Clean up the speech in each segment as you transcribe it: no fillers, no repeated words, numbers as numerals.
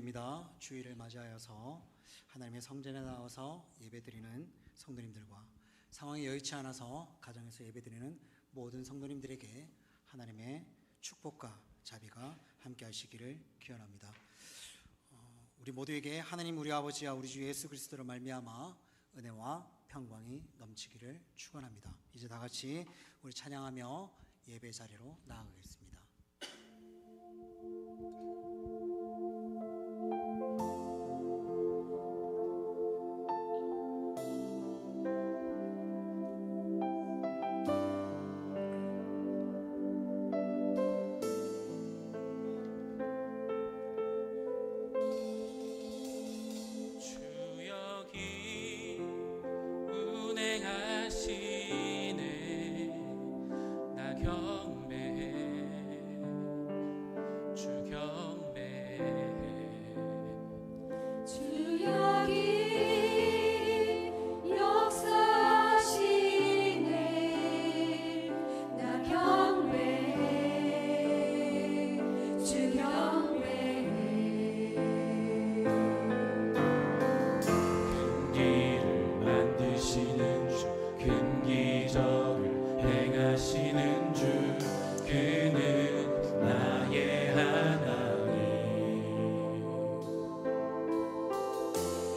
주일입니다. 주일을 맞이하여서 하나님의 성전에 나와서 예배드리는 성도님들과 상황이 여의치 않아서 가정에서 예배드리는 모든 성도님들에게 하나님의 축복과 자비가 함께 하시기를 기원합니다. 우리 모두에게 하나님 우리 아버지와 우리 주 예수 그리스도로 말미암아 은혜와 평강이 넘치기를 축원합니다. 이제 다 같이 우리 찬양하며 예배 자리로 나아가겠습니다.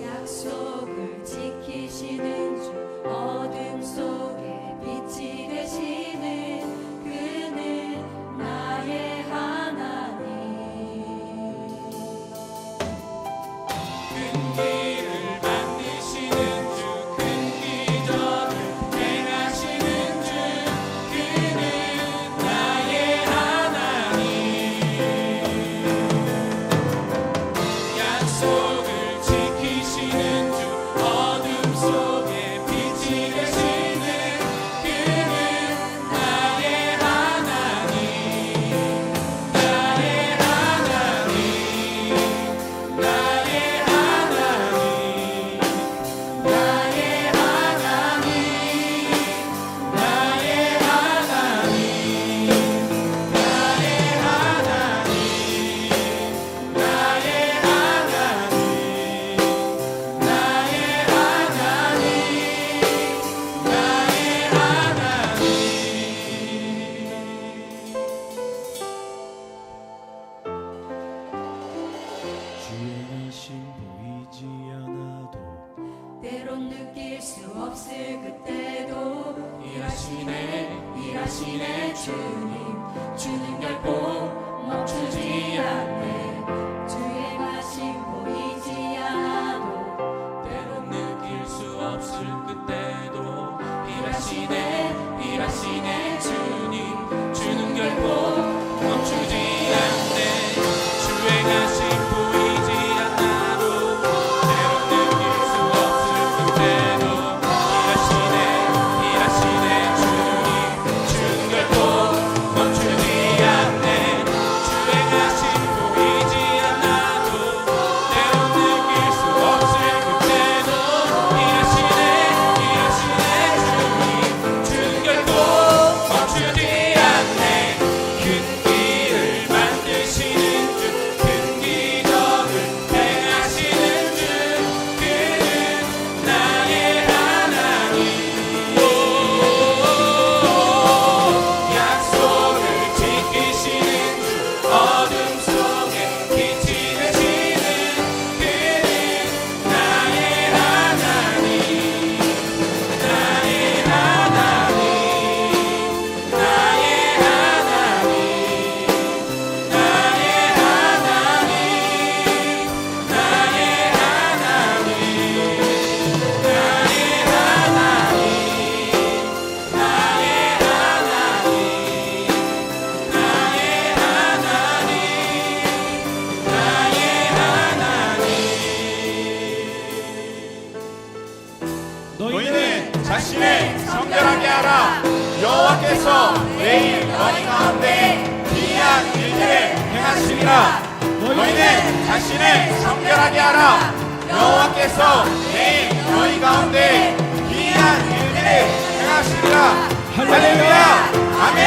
약속을 지키시는 주 어둠 속에 빛이 되시는 그는 나의 하나님. 큰 길을 만드시는 주, 큰 기적을 행하시는 주, 그는 나의 하나님. 약속을 지키시는 주, 어둠 속에 빛이 되시는 그는 나의 하나님. 나의 하나님, 나의 하나님, 나의 하나님, 나의 하나님, 나의 하나님, 나의 주의 계심 보이지 않아도 때론 느낄 수 없을 그때도 일하시네 주는 결코 멈추지 않네. 주의 가심 보이지 않아도 때론 느낄 수 없을 그때도 일하시네 주는 결코 멈추지 않네. 주의 가심 보이지 않아도 때론 느낄 수 없을 그때도 일하시네 주는 결코 멈추지 않네. 주의 가심 보이지 않아도 때론 느낄 수 없을 그때도 일하시네 주는 결코 멈추지 않네. 큰 길을 만드시는 주, 큰 기적을 행하시는 주, 그는 나의 하나님. 약속을 지키시는 주, 어둠 속에 빛이 되시는 그는 나의 하나님. 나의 하나님, 나의 하나님, 나의 하나님, 나의 하나님, 나의 하나님, 나의 너희는 자신을 성결하게 하라. 여호와께서 매일 너희 가운데 기이한 일들을 행하시리라. 너희는 자신을 성결하게 하라. 여호와께서 매일 너희 가운데 기이한 일들을 행하시리라. 할렐루야. 아멘.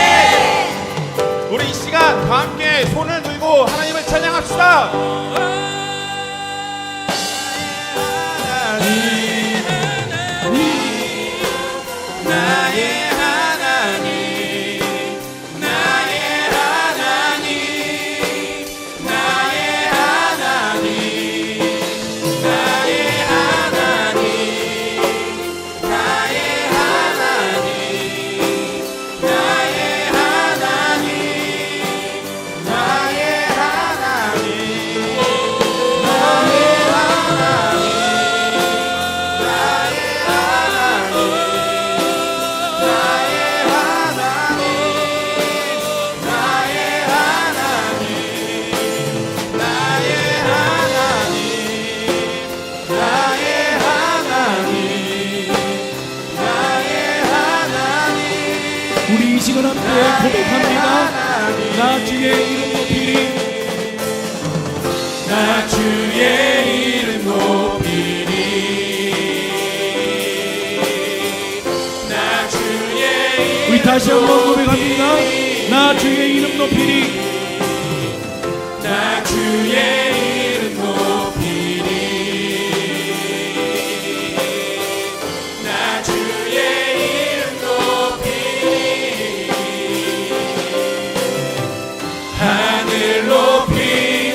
우리 이 시간 다 함께 손을 들고 하나님을 찬양합시다. 우리 이 시간 함께 고백합니다. 나 주의 이름 높이리. 나 주의 이름 높이리. 나 주의 우리 다시 한번 고백합니다. 나 주의 이름 높이리. 나 주의 이름 높이리. 나 주의 이름 높이리. 하늘 높이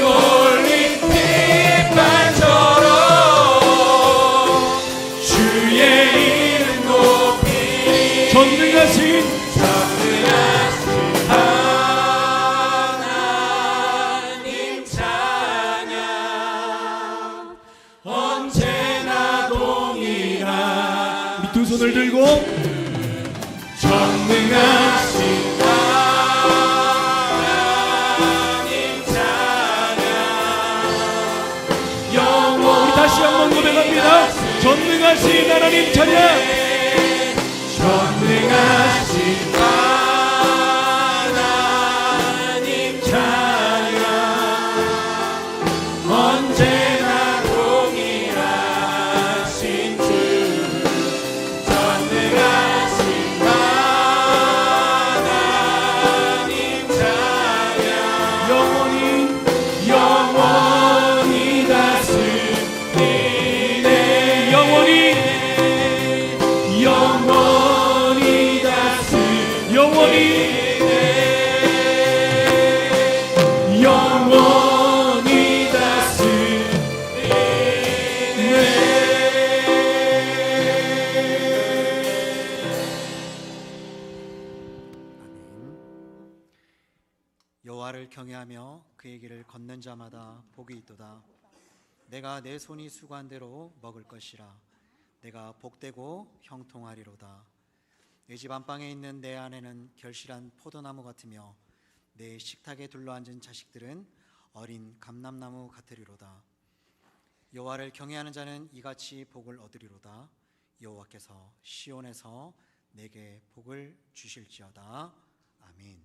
올린 빛발처럼 주의 이름 높이리. 전능하신 하나님 찬양 언제나 동일한 두 손을 들고 전능하신 하나님 찬양 영원 우리 다시 한번 고백합니다. 전능하신 하나님 찬양. 전능하신 하나님 찬양 언제나 동일하신 주 전능하신 하나님 찬양 영원히 다스리네 영원히 여호와를 경외하며 그의 길을 걷는 자마다 복이 있도다. 내가 내 손이 수고한 대로 먹을 것이라. 내가 복되고 형통하리로다. 내 집 안방에 있는 내 아내는 결실한 포도나무 같으며 내 식탁에 둘러앉은 자식들은 어린 감람나무 같으리로다. 여호와를 경외하는 자는 이같이 복을 얻으리로다. 여호와께서 시온에서 내게 복을 주실지어다. 아멘.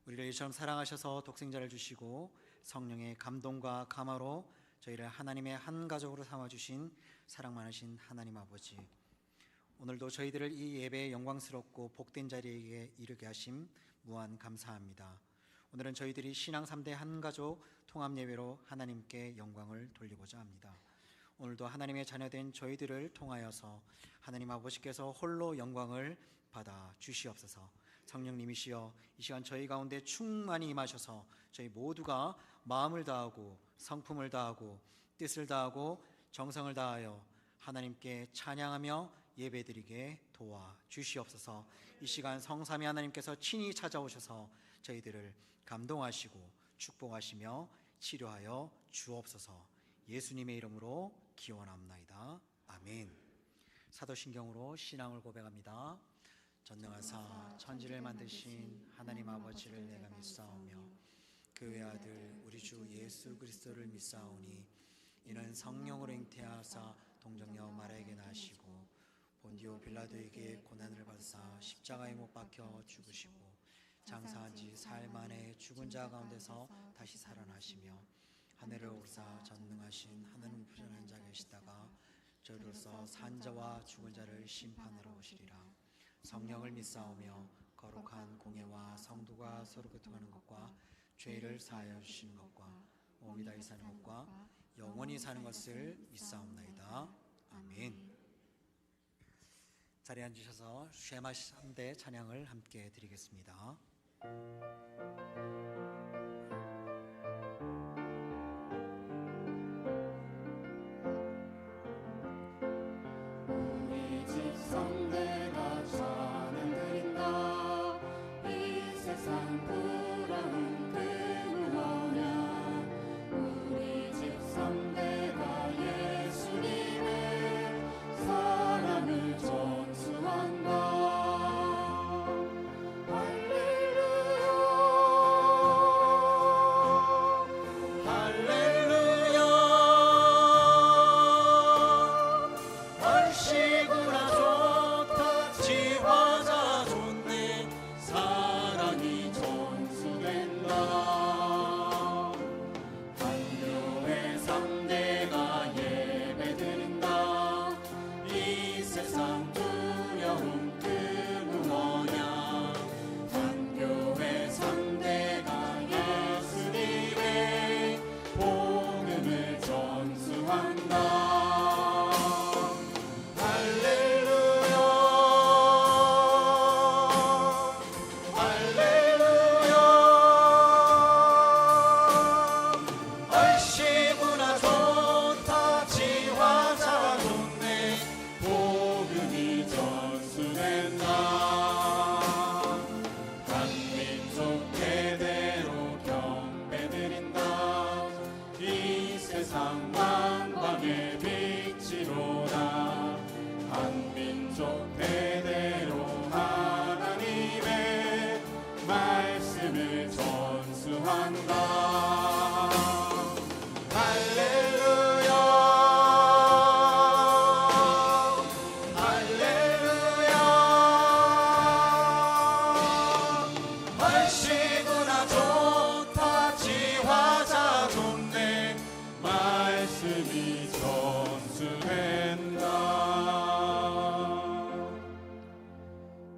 우리를 이처럼 사랑하셔서 독생자를 주시고 성령의 감동과 감화로 저희를 하나님의 한 가족으로 삼아주신 사랑 많으신 하나님 아버지, 오늘도 저희들을 이 예배에 영광스럽고 복된 자리에 이르게 하심 무한 감사합니다. 오늘은 저희들이 신앙 3대 한 가족 통합 예배로 하나님께 영광을 돌리고자 합니다. 오늘도 하나님의 자녀된 저희들을 통하여서 하나님 아버지께서 홀로 영광을 받아 주시옵소서. 성령님이시여 이 시간 저희 가운데 충만히 임하셔서 저희 모두가 마음을 다하고 성품을 다하고 뜻을 다하고 정성을 다하여 하나님께 찬양하며 예배드리게 도와 주시옵소서. 이 시간 성삼위 하나님께서 친히 찾아오셔서 저희들을 감동하시고 축복하시며 치료하여 주옵소서. 예수님의 이름으로 기원합나이다. 아멘. 사도신경으로 신앙을 고백합니다. 전능하사 천지를 만드신 하나님 아버지를 내가 믿사오며 그 외아들 우리 주 예수 그리스도를 믿사오니 이는 성령으로 잉태하사 동정녀 마리아에게 나시고 본디오 빌라도에게 고난을 받으사 십자가에 못 박혀 죽으시고 장사한 지 사흘 만에 죽은 자 가운데서 다시 살아나시며 하늘을 오르사 전능하신 하나님 부전한 자 계시다가 저희로서 산 자와 죽은 자를 심판하러 오시리라. 성령을 믿사오며 거룩한 공예와 성도가 서로 교통하는 것과 죄를 사하여 주시는 것과 몸이 다시 사는 것과 영원히 사는 것을 믿사옵나이다. 아멘. 자리에 앉으셔서 쉐마 3대 찬양을 함께 드리겠습니다. 우리 집 성대가 찬양드린다. 이 세상 부러운 드물어면 우리 집 성대가 예수님의 사랑을 전수한다. 할렐루야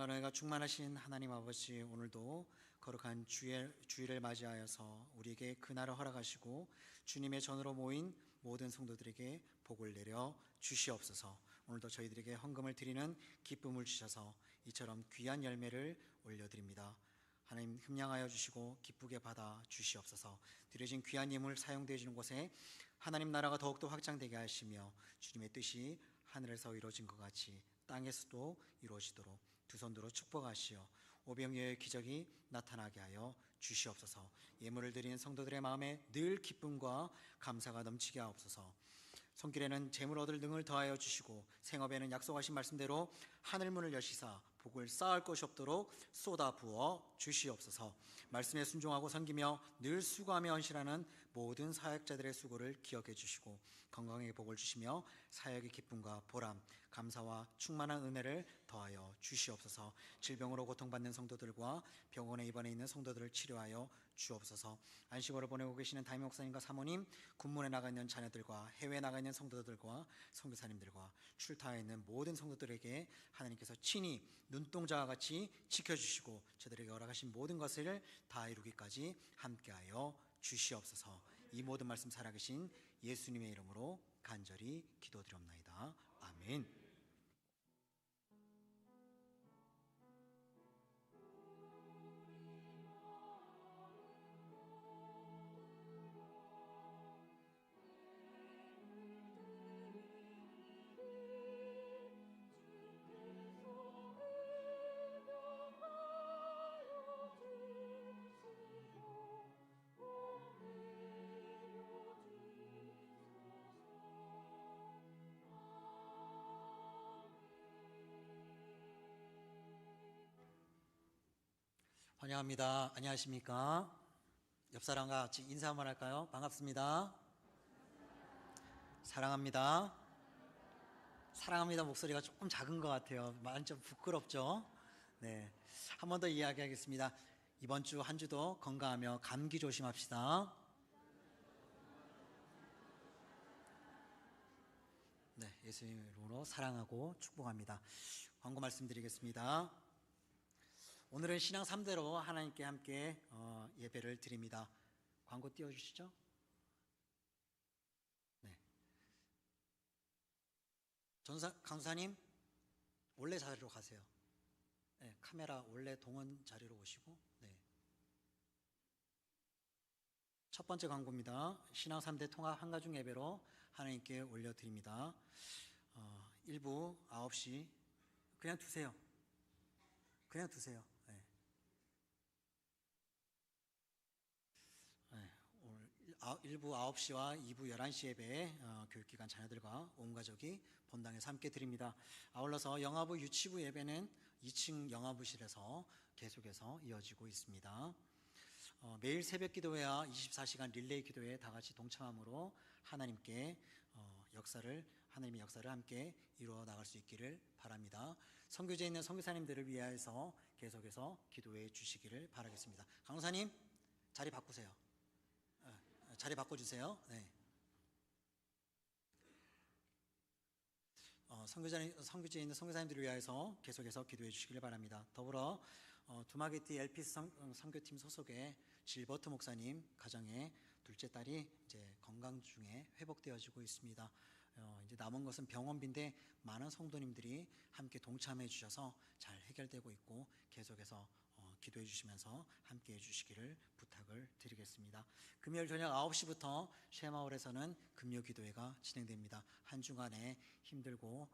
사랑과 은혜가 충만하신 하나님 아버지, 오늘도 거룩한 주일을 맞이하여서 우리에게 그날을 허락하시고 주님의 전으로 모인 모든 성도들에게 복을 내려 주시옵소서. 오늘도 저희들에게 헌금을 드리는 기쁨을 주셔서 이처럼 귀한 열매를 올려드립니다. 하나님 흠량하여 주시고 기쁘게 받아 주시옵소서. 드려진 귀한 예물 사용되어지는 곳에 하나님 나라가 더욱더 확장되게 하시며 주님의 뜻이 하늘에서 이루어진 것 같이 땅에서도 이루어지도록 두 손으로 축복하시어 오병이어의 기적이 나타나게 하여 주시옵소서. 예물을 드리는 성도들의 마음에 늘 기쁨과 감사가 넘치게 하옵소서. 손길에는 재물 얻을 능을 더하여 주시고 생업에는 약속하신 말씀대로 하늘문을 여시사 복을 쌓을 것이 없도록 쏟아 부어 주시옵소서. 말씀에 순종하고 섬기며 늘 수고하며 헌신하는 모든 사역자들의 수고를 기억해 주시고 건강하게 복을 주시며 사역의 기쁨과 보람, 감사와 충만한 은혜를 더하여 주시옵소서. 질병으로 고통받는 성도들과 병원에 입원해 있는 성도들을 치료하여 주옵소서. 안식월을 보내고 계시는 담임 목사님과 사모님, 군문에 나가 있는 자녀들과 해외에 나가 있는 성도들과 선교사님들과 출타해 있는 모든 성도들에게 하나님께서 친히 눈동자와 같이 지켜주시고 저들에게 허락하신 모든 것을 다 이루기까지 함께하여 주시옵소서. 이 모든 말씀 살아계신 예수님의 이름으로 간절히 기도드리옵나이다. 아멘. 환영합니다. 안녕하십니까? 옆 사람과 같이 인사 한번 할까요? 반갑습니다. 사랑합니다. 사랑합니다. 목소리가 조금 작은 것 같아요. 많이 좀 부끄럽죠? 네, 한 번 더 이야기하겠습니다. 이번 주 한 주도 건강하며 감기 조심합시다. 네, 예수님 이름으로 사랑하고 축복합니다. 광고 말씀드리겠습니다. 오늘은 신앙 3대로 하나님께 함께 예배를 드립니다. 광고 띄워주시죠. 네. 강수사님 원래 자리로 가세요. 네, 카메라 원래 동원 자리로 오시고. 네. 첫 번째 광고입니다. 신앙 3대 통합 한가중 예배로 하나님께 올려드립니다. 1부 9시 그냥 두세요. 그냥 두세요. 네. 네, 오늘 1부 9시와 2부 11시 예배에 교육기관 자녀들과 온 가족이 본당에서 함께 드립니다. 아울러서 영아부 유치부 예배는 2층 영아부실에서 계속해서 이어지고 있습니다. 매일 새벽 기도회와 24시간 릴레이 기도회에 다 같이 동참함으로 하나님의 역사를 함께 이루어 나갈 수 있기를 바랍니다. 선교지에 있는 선교사님들을 위하여서 계속해서 기도해 주시기를 바라겠습니다. 강사님 자리 바꾸세요. 자리 바꿔주세요. 네. 선교지에 있는 선교사님들을 위하여서 계속해서 기도해 주시기를 바랍니다. 더불어 두마게티 LPS 선교팀 소속의 질버트 목사님 가정의 둘째 딸이 이제 건강 중에 회복되어지고 있습니다. 이제 남은 것은 병원비인데 많은 성도님들이 함께 동참해 주셔서 잘 해결되고 있고 계속해서 기도해 주시면서 함께 해 주시기를 부탁을 드리겠습니다. 금요일 저녁 9시부터 쉐마홀에서는 금요 기도회가 진행됩니다. 한 주간에 힘들고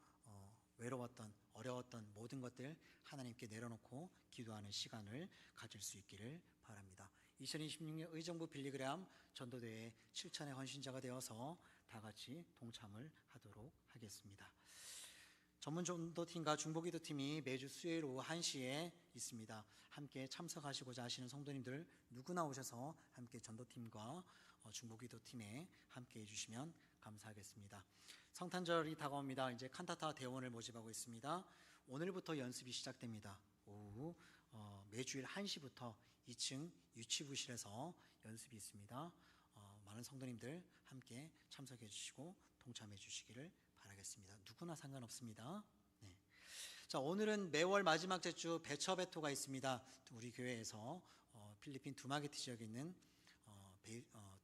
외로웠던 어려웠던 모든 것들 하나님께 내려놓고 기도하는 시간을 가질 수 있기를 바랍니다. 2026년 의정부 빌리그램 전도대회 7천의 헌신자가 되어서 다 같이 동참을 하도록 하겠습니다. 전문 전도팀과 중보기도팀이 매주 수요일 오후 1시에 있습니다. 함께 참석하시고자 하시는 성도님들 누구나 오셔서 함께 전도팀과 중보기도팀에 함께 해주시면 감사하겠습니다. 성탄절이 다가옵니다. 이제 칸타타 대원을 모집하고 있습니다. 오늘부터 연습이 시작됩니다. 오후 매주일 1시부터 2층 유치부실에서 연습이 있습니다. 많은 성도님들 함께 참석해 주시고 동참해 주시기를 바라겠습니다. 누구나 상관없습니다. 네. 자, 자, 오늘은 매월 마지막 주 배처배토가 있습니다. 우리 교회에서 필리핀 두마게티 지역에 있는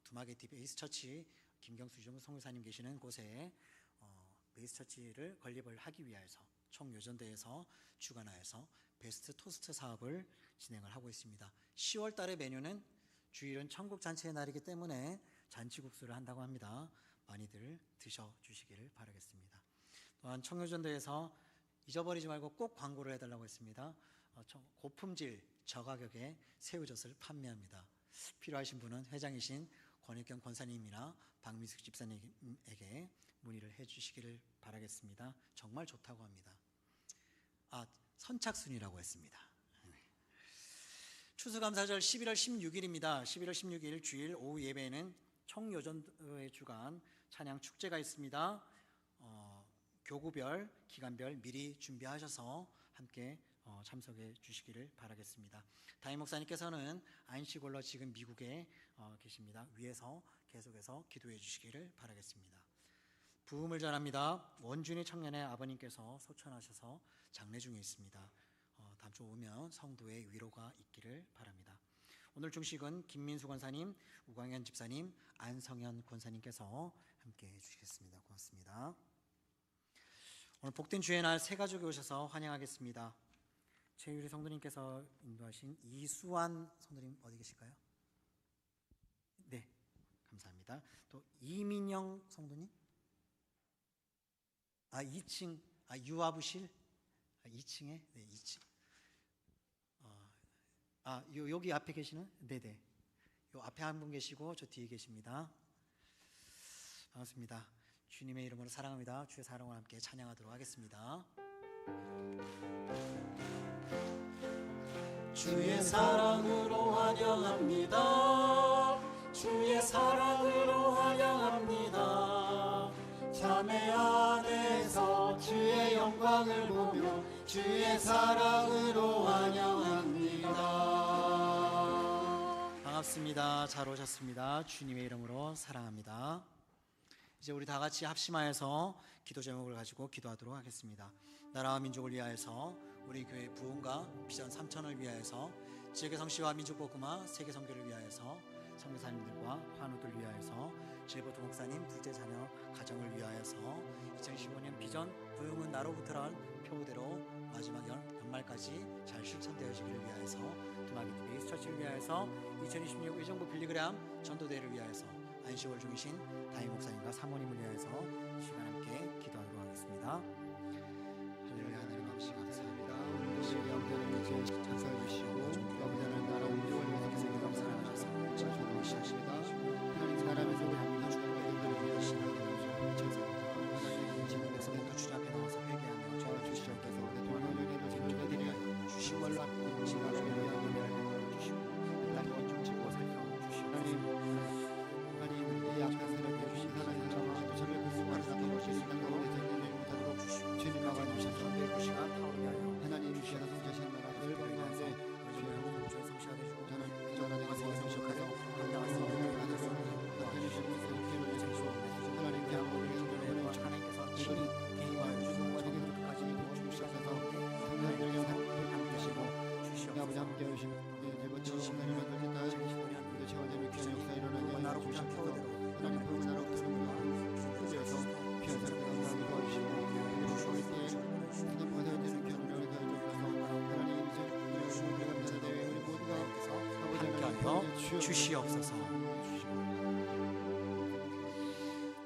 두마게티 베이스처치 김경수 유정부 선교사님 계시는 곳에 베이스처치를 건립을 하기 위하여서 총요전대에서 주관하여서 베스트 토스트 사업을 진행을 하고 있습니다. 10월 달의 메뉴는 주일은 천국잔치의 날이기 때문에 잔치국수를 한다고 합니다. 많이들 드셔주시기를 바라겠습니다. 또한 청요전대에서 잊어버리지 말고 꼭 광고를 해달라고 했습니다. 고품질 저가격에 새우젓을 판매합니다. 필요하신 분은 회장이신 권익경 권사님이나 박미숙 집사님에게 문의를 해주시기를 바라겠습니다. 정말 좋다고 합니다. 선착순이라고 했습니다. 추수감사절 11월 16일입니다. 11월 16일 주일 오후 예배에는 총요전도회 주간 찬양 축제가 있습니다. 교구별, 기간별 미리 준비하셔서 함께 참석해 주시기를 바라겠습니다. 담임 목사님께서는 안식월로 지금 미국에 계십니다. 위에서 계속해서 기도해 주시기를 바라겠습니다. 부흥을 전합니다. 원준이 청년의 아버님께서 소천하셔서 장례 중에 있습니다. 다음 주 오면 성도의 위로가 있기를 바랍니다. 오늘 중식은 김민수 권사님, 우광현 집사님, 안성현 권사님께서 함께 해주시겠습니다. 고맙습니다. 오늘 복된 주의 날 새 가족이 오셔서 환영하겠습니다. 최유리 성도님께서 인도하신 이수환 성도님 어디 계실까요? 네, 감사합니다. 또 이민영 성도님, 2층, 유아부실, 2층에, 네, 2층. 여기 앞에 계시는, 네네, 요 앞에 한 분 계시고 저 뒤에 계십니다. 반갑습니다. 주님의 이름으로 사랑합니다. 주의 사랑을 함께 찬양하도록 하겠습니다. 주의 사랑으로 환영합니다. 주의 사랑으로 환영합니다. 자매 안에서 주의 영광을 보며 주의 사랑으로 환영합니다. 반갑습니다. 잘 오셨습니다. 주님의 이름으로 사랑합니다. 이제 우리 다 같이 합심하여서 기도 제목을 가지고 기도하도록 하겠습니다. 나라와 민족을 위하여서, 우리 교회 부흥과 비전 3천을 위하여서, 지역의 성시와 민족복음화 세계 선교를 위하여서, 선교사님들과 환우들 위하여서, 제보 도목사님 둘째 자녀 가정을 위하여서, 2015년 비전 부흥은 나로부터란 표대로 마지막 연말까지 잘 실천되어지기를 위하여서, 두마게티 베이스처치를 위하여서, 2026 의정부 빌리그램 전도대회를 위하여서, 안식월 중이신 담임 목사님과 사모님을 위하여서 시간 함께 기도하도록 하겠습니다. 할렐루야. 하나님 아버지 감사합니다. 오늘 시간 영광을 찬송해 주시고 영원한 나라 민족을 위해서 감사하셔서 저주를 시작합니다. 하나님 나라의 민족을 향해 주님의 영광을 위하시는 하나님 감사합니다. 하나님 지금에서 모두 주님 앞에 나와서 회개하며 저와 주시옵소서. 동안원년에도 생존해드려 주신 걸로 지나가는 영광을 주시고 땅과 중지고 살펴주시고 하나님 이 약한 사람을 주신 하나님 정말 저를 그 수고를 사도록 주시는 가운데 생명을 못하도록 주시고 주님 막아주셔서 그 시간 타오르게 하여 하나님 주시는 성자신 나라를 가운데 주의 주의 성시하게 주고 저는 전하는 것을 성식하여 감당할 수 없는 하나님께서 기도를 주시고 하나님께 하나님께서 친히 개인과 유족과 정의로까지 주시옵소서. 하나님의 영광을 함께 하시고 주시옵소서. 아버지 함께 하시고 이제부터 하나님 만들겠다 우리 제왕님의 귀한 역사 일어나게 나로 주시옵소서. 하나님 그 나라부터 주셔서 귀한 사람들 감사하게 도와주시고 우리 주실 때 하나님과 되어지는 귀한 은혜를 더해주셔서 하나님 이제 우리 감사대회 우리 모두가 함께하여 주시옵소서.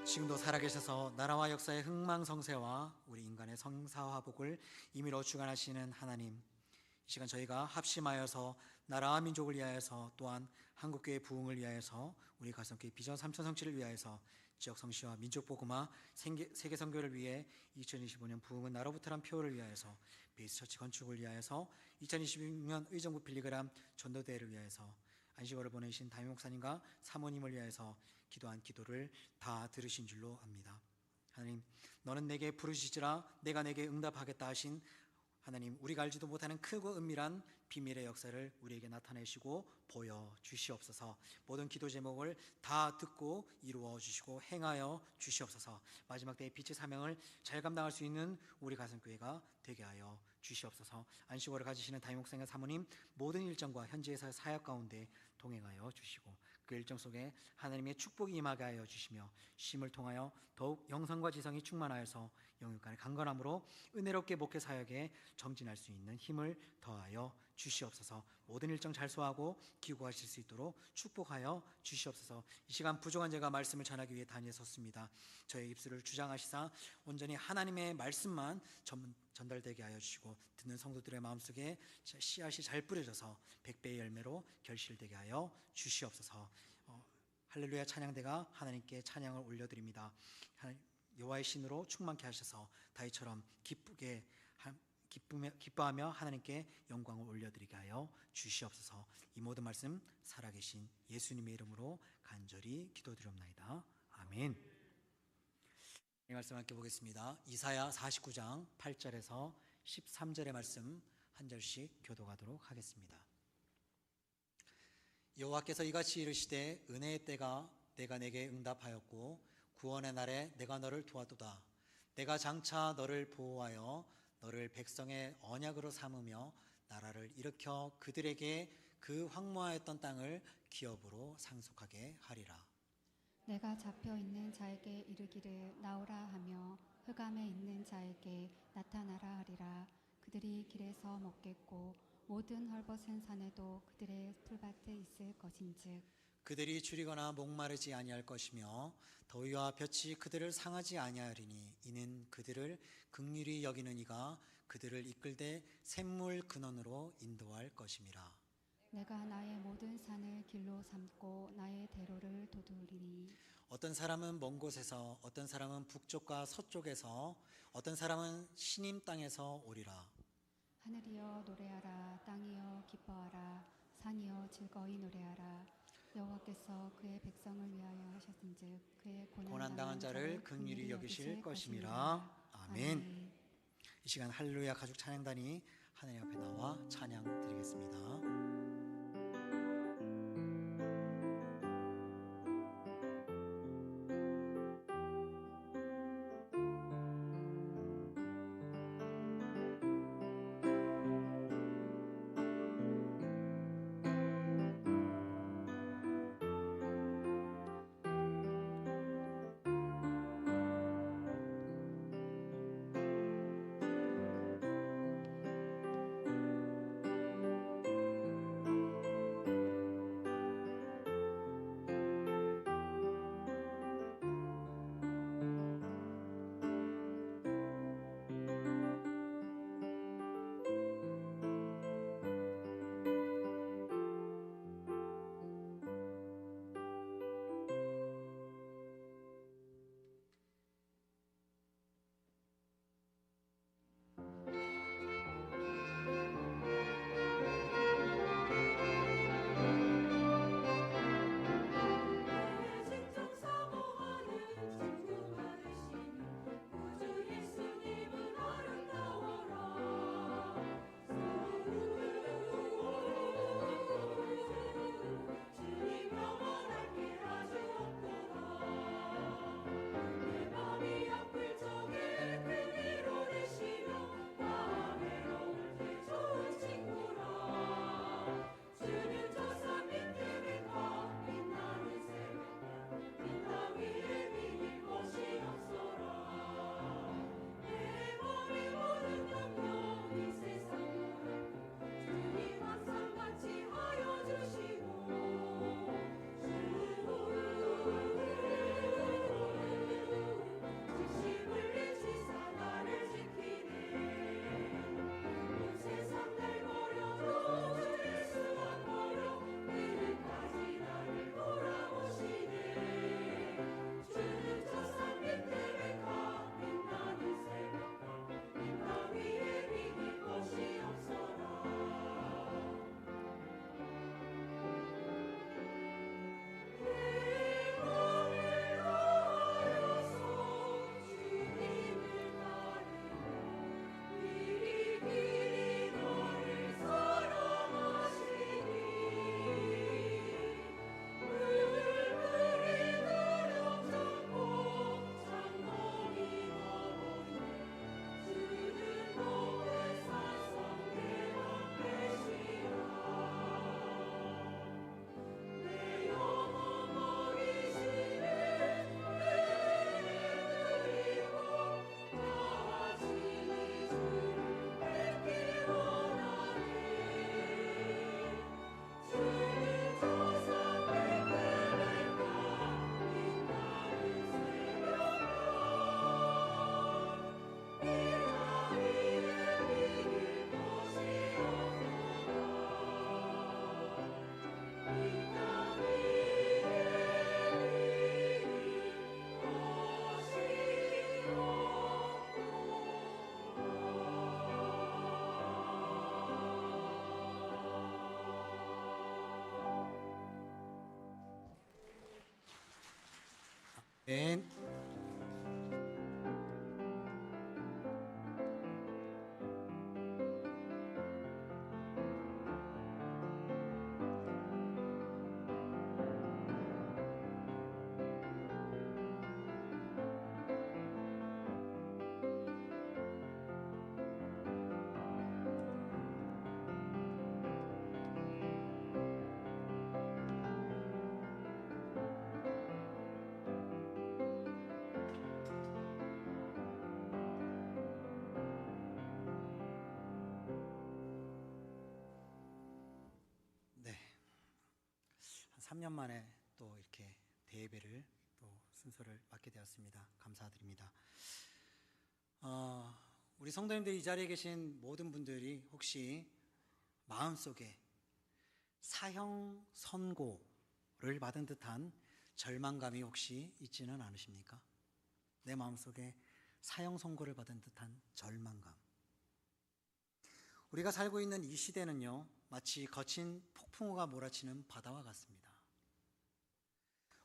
지금도 살아계셔서 나라와 역사의 흥망성쇠와 우리 인간의 성사화복을 임의로 주관하시는 하나님, 이 시간 저희가 합심하여서 나라와 민족을 위하여서, 또한 한국교회 부흥을 위하여서, 우리 가성교회 비전 3천 성취를 위하여서, 지역 성시와 민족 복음화 세계 선교를 위해 2025년 부흥은 나로부터란 표를 위하여서, 베이스처치 건축을 위하여서, 2026년 의정부 빌리그램 전도대회를 위하여서, 안식월을 보내신 담임 목사님과 사모님을 위하여서 기도한 기도를 다 들으신 줄로 압니다. 하나님, 너는 내게 부르시지라 내가 내게 응답하겠다 하신 하나님, 우리가 알지도 못하는 크고 은밀한 비밀의 역사를 우리에게 나타내시고 보여주시옵소서. 모든 기도 제목을 다 듣고 이루어 주시고 행하여 주시옵소서. 마지막 때의 빛의 사명을 잘 감당할 수 있는 우리 가슴교회가 되게 하여 주시옵소서. 안식월을 가지시는 담임목사님 사모님 모든 일정과 현지에서 사역 가운데 동행하여 주시고 그 일정 속에 하나님의 축복이 임하게 하여 주시며 쉼을 통하여 더욱 영성과 지성이 충만하여서 영육간의 강건함으로 은혜롭게 목회 사역에 정진할 수 있는 힘을 더하여 주시옵소서. 모든 일정 잘 소화하고 기구하실 수 있도록 축복하여 주시옵소서. 이 시간 부족한 제가 말씀을 전하기 위해 단위에 섰습니다. 저의 입술을 주장하시사 온전히 하나님의 말씀만 전달되게 하여 주시고 듣는 성도들의 마음속에 씨앗이 잘 뿌려져서 100배의 열매로 결실되게 하여 주시옵소서. 할렐루야 찬양대가 하나님께 찬양을 올려드립니다. 여호와의 신으로 충만케 하셔서 다윗처럼 기뻐하며 하나님께 영광을 올려드리게 하여 주시옵소서. 이 모든 말씀 살아계신 예수님의 이름으로 간절히 기도드리옵나이다. 아멘. 이 말씀 함께 보겠습니다. 이사야 49장 8절에서 13절의 말씀 한 절씩 교독하도록 하겠습니다. 여호와께서 이같이 이르시되 은혜의 때가 내가 내게 응답하였고 구원의 날에 내가 너를 도와도다. 내가 장차 너를 보호하여 너를 백성의 언약으로 삼으며 나라를 일으켜 그들에게 그 황무하였던 땅을 기업으로 상속하게 하리라. 내가 잡혀 있는 자에게 이르기를 나오라 하며 흑암에 있는 자에게 나타나라 하리라. 그들이 길에서 먹겠고 모든 헐벗은 산에도 그들의 풀밭에 있을 것인즉 그들이 줄이거나 목마르지 아니할 것이며 더위와 볕이 그들을 상하지 아니하리니 이는 그들을 긍휼히 여기는 이가 그들을 이끌되 샘물 근원으로 인도할 것임이라. 내가 나의 모든 산을 길로 삼고 나의 대로를 도두리니 어떤 사람은 먼 곳에서 어떤 사람은 북쪽과 서쪽에서 어떤 사람은 시님 땅에서 오리라. 하늘이여 노래하라. 땅이여 기뻐하라. 산이여 즐거이 노래하라. 여호와께서 그의 백성을 위하여 하셨은즉 그의 고난당한 자를 긍휼히 여기실 것임이라. 아멘. 이 시간 할렐루야 가족 찬양단이 하나님 앞에 나와 찬양 드리겠습니다. 아멘. 네, 한 3년 만에 또 이렇게 대예배를 또 순서를 맡게 되었습니다. 감사드립니다. 우리 성도님들이 이 자리에 계신 모든 분들이 혹시 마음속에 사형 선고를 받은 듯한 절망감이 혹시 있지는 않으십니까? 내 마음속에 사형 선고를 받은 듯한 절망감. 우리가 살고 있는 이 시대는요, 마치 거친 폭풍우가 몰아치는 바다와 같습니다.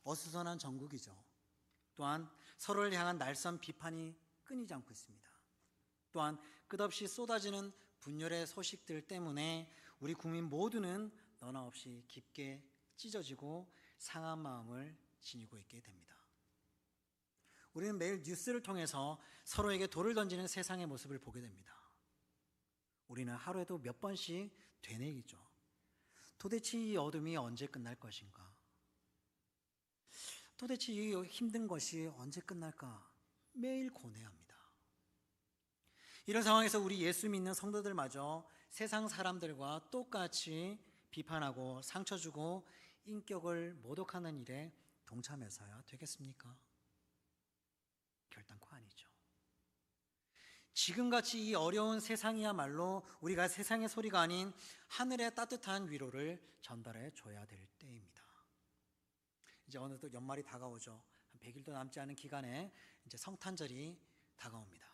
어수선한 정국이죠. 또한 서로를 향한 날선 비판이 끊이지 않고 있습니다. 또한 끝없이 쏟아지는 분열의 소식들 때문에 우리 국민 모두는 너나 없이 깊게 찢어지고 상한 마음을 지니고 있게 됩니다. 우리는 매일 뉴스를 통해서 서로에게 돌을 던지는 세상의 모습을 보게 됩니다. 우리는 하루에도 몇 번씩 되뇌이죠. 도대체 이 어둠이 언제 끝날 것인가? 도대체 이 힘든 것이 언제 끝날까? 매일 고뇌합니다. 이런 상황에서 우리 예수 믿는 성도들마저 세상 사람들과 똑같이 비판하고 상처 주고 인격을 모독하는 일에 동참해서야 되겠습니까? 결단코 아니죠. 지금같이 이 어려운 세상이야말로 우리가 세상의 소리가 아닌 하늘의 따뜻한 위로를 전달해 줘야 될 때입니다. 이제 어느덧 연말이 다가오죠. 한 100일도 남지 않은 기간에 이제 성탄절이 다가옵니다.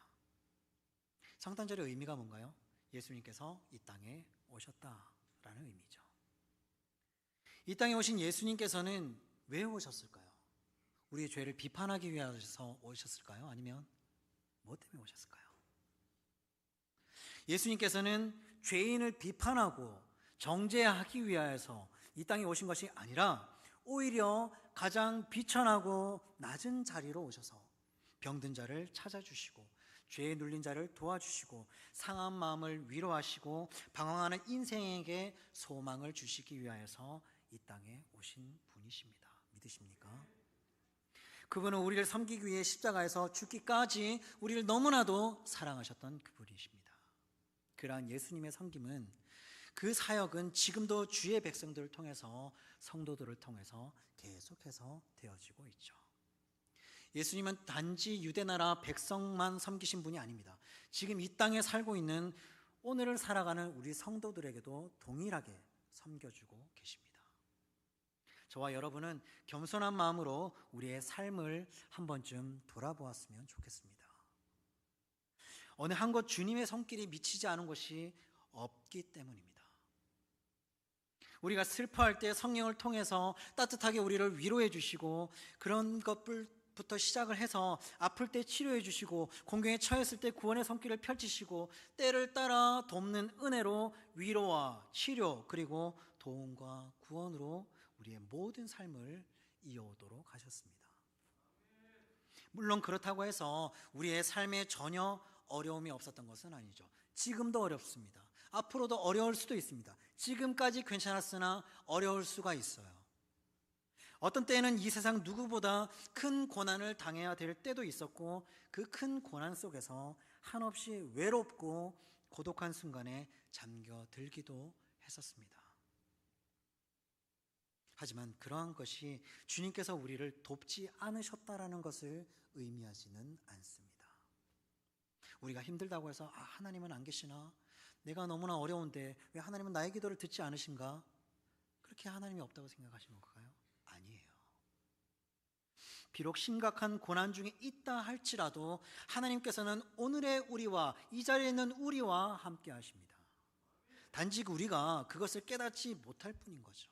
성탄절의 의미가 뭔가요? 예수님께서 이 땅에 오셨다라는 의미죠. 이 땅에 오신 예수님께서는 왜 오셨을까요? 우리의 죄를 비판하기 위해서 오셨을까요? 아니면 뭐 때문에 오셨을까요? 예수님께서는 죄인을 비판하고 정죄하기 위하여서 이 땅에 오신 것이 아니라 오히려 가장 비천하고 낮은 자리로 오셔서 병든 자를 찾아주시고 죄에 눌린 자를 도와주시고 상한 마음을 위로하시고 방황하는 인생에게 소망을 주시기 위하여서 이 땅에 오신 분이십니다. 믿으십니까? 그분은 우리를 섬기기 위해 십자가에서 죽기까지 우리를 너무나도 사랑하셨던 그분이십니다. 그러한 예수님의 섬김은, 그 사역은 지금도 주의 백성들을 통해서, 성도들을 통해서 계속해서 되어지고 있죠. 예수님은 단지 유대나라 백성만 섬기신 분이 아닙니다. 지금 이 땅에 살고 있는 오늘을 살아가는 우리 성도들에게도 동일하게 섬겨주고 계십니다. 저와 여러분은 겸손한 마음으로 우리의 삶을 한 번쯤 돌아보았으면 좋겠습니다. 어느 한 곳 주님의 손길이 미치지 않은 곳이 없기 때문입니다. 우리가 슬퍼할 때 성령을 통해서 따뜻하게 우리를 위로해 주시고, 그런 것부터 시작을 해서 아플 때 치료해 주시고, 공경에 처했을 때 구원의 손길을 펼치시고, 때를 따라 돕는 은혜로 위로와 치료, 그리고 도움과 구원으로 우리의 모든 삶을 이어오도록 하셨습니다. 물론 그렇다고 해서 우리의 삶에 전혀 어려움이 없었던 것은 아니죠. 지금도 어렵습니다. 앞으로도 어려울 수도 있습니다. 지금까지 괜찮았으나 어려울 수가 있어요. 어떤 때에는 이 세상 누구보다 큰 고난을 당해야 될 때도 있었고, 그 큰 고난 속에서 한없이 외롭고 고독한 순간에 잠겨들기도 했었습니다. 하지만 그러한 것이 주님께서 우리를 돕지 않으셨다라는 것을 의미하지는 않습니다. 우리가 힘들다고 해서 하나님은 안 계시나? 내가 너무나 어려운데 왜 하나님은 나의 기도를 듣지 않으신가? 그렇게 하나님이 없다고 생각하시는 건가요? 아니에요. 비록 심각한 고난 중에 있다 할지라도 하나님께서는 오늘의 우리와, 이 자리에 있는 우리와 함께 하십니다. 단지 우리가 그것을 깨닫지 못할 뿐인 거죠.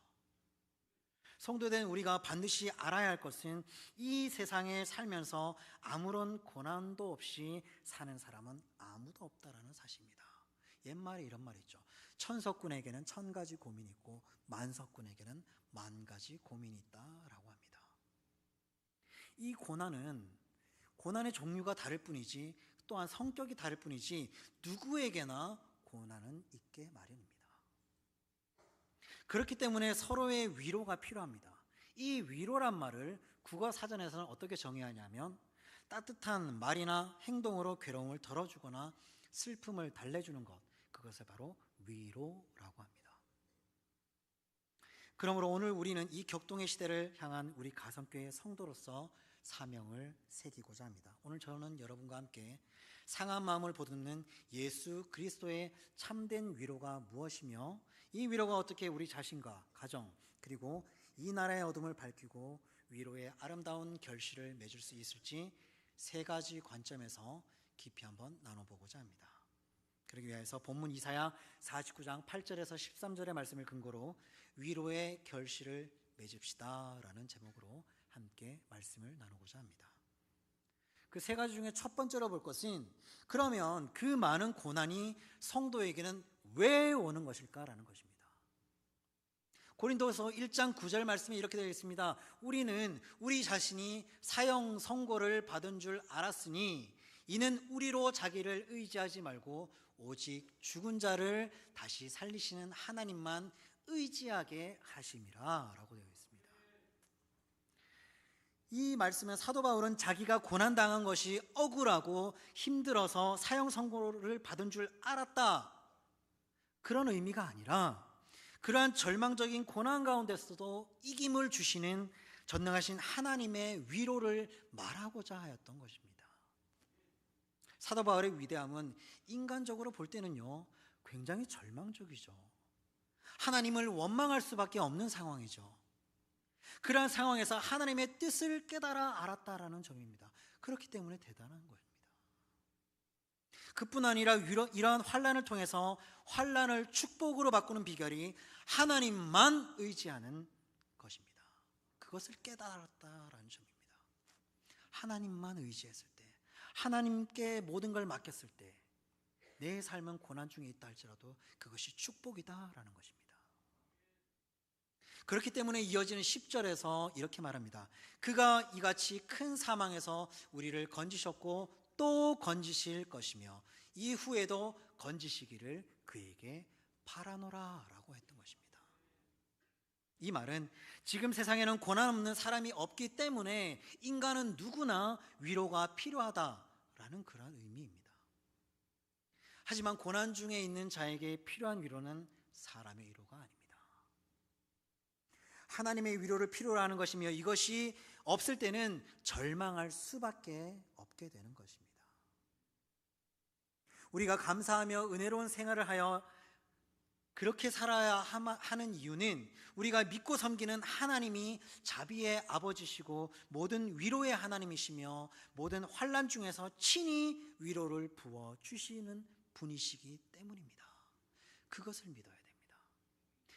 성도된 우리가 반드시 알아야 할 것은 이 세상에 살면서 아무런 고난도 없이 사는 사람은 아무도 없다라는 사실입니다. 옛말에 이런 말이 있죠. 천석군에게는 1000가지 고민이 있고 만석군에게는 10,000가지 고민이 있다라고 합니다. 이 고난의 종류가 다를 뿐이지, 또한 성격이 다를 뿐이지 누구에게나 고난은 있게 마련입니다. 그렇기 때문에 서로의 위로가 필요합니다. 이 위로란 말을 국어 사전에서는 어떻게 정의하냐면 따뜻한 말이나 행동으로 괴로움을 덜어주거나 슬픔을 달래주는 것, 그것을 바로 위로라고 합니다. 그러므로 오늘 우리는 이 격동의 시대를 향한 우리 가성교회 성도로서 사명을 새기고자 합니다. 오늘 저는 여러분과 함께 상한 마음을 보듬는 예수 그리스도의 참된 위로가 무엇이며 이 위로가 어떻게 우리 자신과 가정 그리고 이 나라의 어둠을 밝히고 위로의 아름다운 결실을 맺을 수 있을지 3가지 관점에서 깊이 한번 나눠보고자 합니다. 그러기 위해서 본문 이사야 49장 8절에서 13절의 말씀을 근거로 위로의 결실을 맺읍시다 라는 제목으로 함께 말씀을 나누고자 합니다. 그 3가지 중에 첫 번째로 볼 것은 그러면 그 많은 고난이 성도에게는 왜 오는 것일까라는 것입니다. 고린도서 1장 9절 말씀에 이렇게 되어 있습니다. 우리는 우리 자신이 사형 선고를 받은 줄 알았으니 이는 우리로 자기를 의지하지 말고 오직 죽은 자를 다시 살리시는 하나님만 의지하게 하심이라 라고 되어 있습니다. 이 말씀은 사도 바울은 자기가 고난당한 것이 억울하고 힘들어서 사형 선고를 받은 줄 알았다, 그런 의미가 아니라 그러한 절망적인 고난 가운데서도 이김을 주시는 전능하신 하나님의 위로를 말하고자 하였던 것입니다. 사도 바울의 위대함은 인간적으로 볼 때는요 굉장히 절망적이죠. 하나님을 원망할 수밖에 없는 상황이죠. 그러한 상황에서 하나님의 뜻을 깨달아 알았다라는 점입니다. 그렇기 때문에 대단한 겁니다. 그뿐 아니라 이러한 환난을 통해서 환난을 축복으로 바꾸는 비결이 하나님만 의지하는 것입니다. 그것을 깨달았다라는 점입니다. 하나님만 의지했을 때, 하나님께 모든 걸 맡겼을 때 내 삶은 고난 중에 있다 할지라도 그것이 축복이다라는 것입니다. 그렇기 때문에 이어지는 10절에서 이렇게 말합니다. 그가 이같이 큰 사망에서 우리를 건지셨고 또 건지실 것이며 이후에도 건지시기를 그에게 바라노라 라고 했던 것입니다. 이 말은 지금 세상에는 고난 없는 사람이 없기 때문에 인간은 누구나 위로가 필요하다라는 그런 의미입니다. 하지만 고난 중에 있는 자에게 필요한 위로는 사람의 위로가 아닙니다. 하나님의 위로를 필요로 하는 것이며 이것이 없을 때는 절망할 수밖에 없게 되는 것입니다. 우리가 감사하며 은혜로운 생활을 하여 그렇게 살아야 하는 이유는 우리가 믿고 섬기는 하나님이 자비의 아버지시고 모든 위로의 하나님이시며 모든 환난 중에서 친히 위로를 부어주시는 분이시기 때문입니다. 그것을 믿어야 됩니다.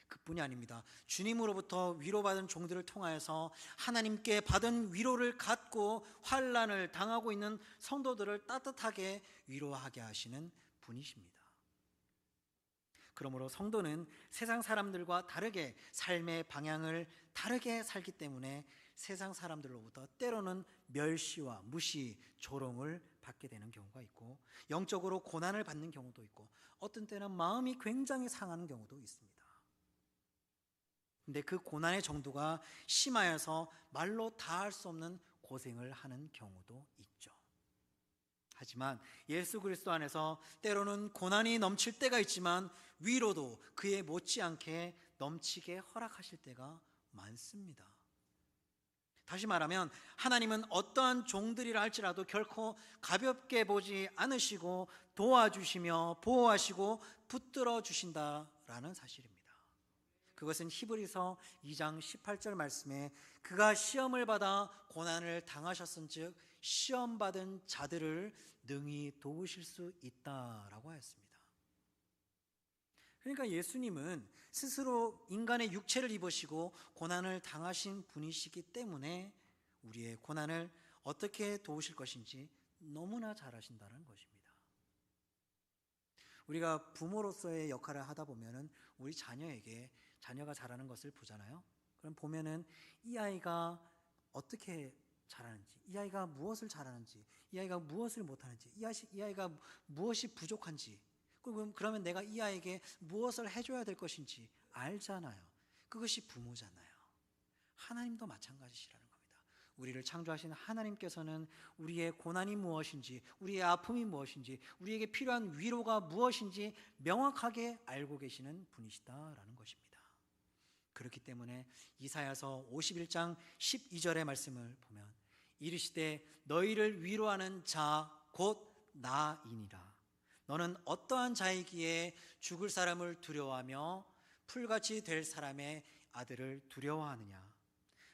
그뿐이 아닙니다. 주님으로부터 위로받은 종들을 통하여서 하나님께 받은 위로를 갖고 환난을 당하고 있는 성도들을 따뜻하게 위로하게 하시는 분이십니다. 그러므로 성도는 세상 사람들과 다르게 삶의 방향을 다르게 살기 때문에 세상 사람들로부터 때로는 멸시와 무시, 조롱을 받게 되는 경우가 있고 영적으로 고난을 받는 경우도 있고 어떤 때는 마음이 굉장히 상하는 경우도 있습니다. 근데 그 고난의 정도가 심하여서 말로 다할 수 없는 고생을 하는 경우도 있죠. 하지만 예수 그리스도 안에서 때로는 고난이 넘칠 때가 있지만 위로도 그에 못지않게 넘치게 허락하실 때가 많습니다. 다시 말하면 하나님은 어떠한 종들이라 할지라도 결코 가볍게 보지 않으시고 도와주시며 보호하시고 붙들어 주신다라는 사실입니다. 그것은 히브리서 2장 18절 말씀에 그가 시험을 받아 고난을 당하셨은즉 시험받은 자들을 능히 도우실 수 있다라고 하였습니다. 그러니까 예수님은 스스로 인간의 육체를 입으시고 고난을 당하신 분이시기 때문에 우리의 고난을 어떻게 도우실 것인지 너무나 잘 아신다는 것입니다. 우리가 부모로서의 역할을 하다 보면은 우리 자녀가 잘하는 것을 보잖아요. 그럼 보면은 이 아이가 어떻게 잘하는지, 이 아이가 무엇을 잘하는지, 이 아이가 무엇을 못하는지, 이 아이가 무엇이 부족한지, 그러면 내가 이 아이에게 무엇을 해줘야 될 것인지 알잖아요. 그것이 부모잖아요. 하나님도 마찬가지시라는 겁니다. 우리를 창조하신 하나님께서는 우리의 고난이 무엇인지, 우리의 아픔이 무엇인지, 우리에게 필요한 위로가 무엇인지 명확하게 알고 계시는 분이시다라는 것입니다. 그렇기 때문에 이사야서 51장 12절의 말씀을 보면 이르시되 너희를 위로하는 자 곧 나이니라. 너는 어떠한 자이기에 죽을 사람을 두려워하며 풀같이 될 사람의 아들을 두려워하느냐.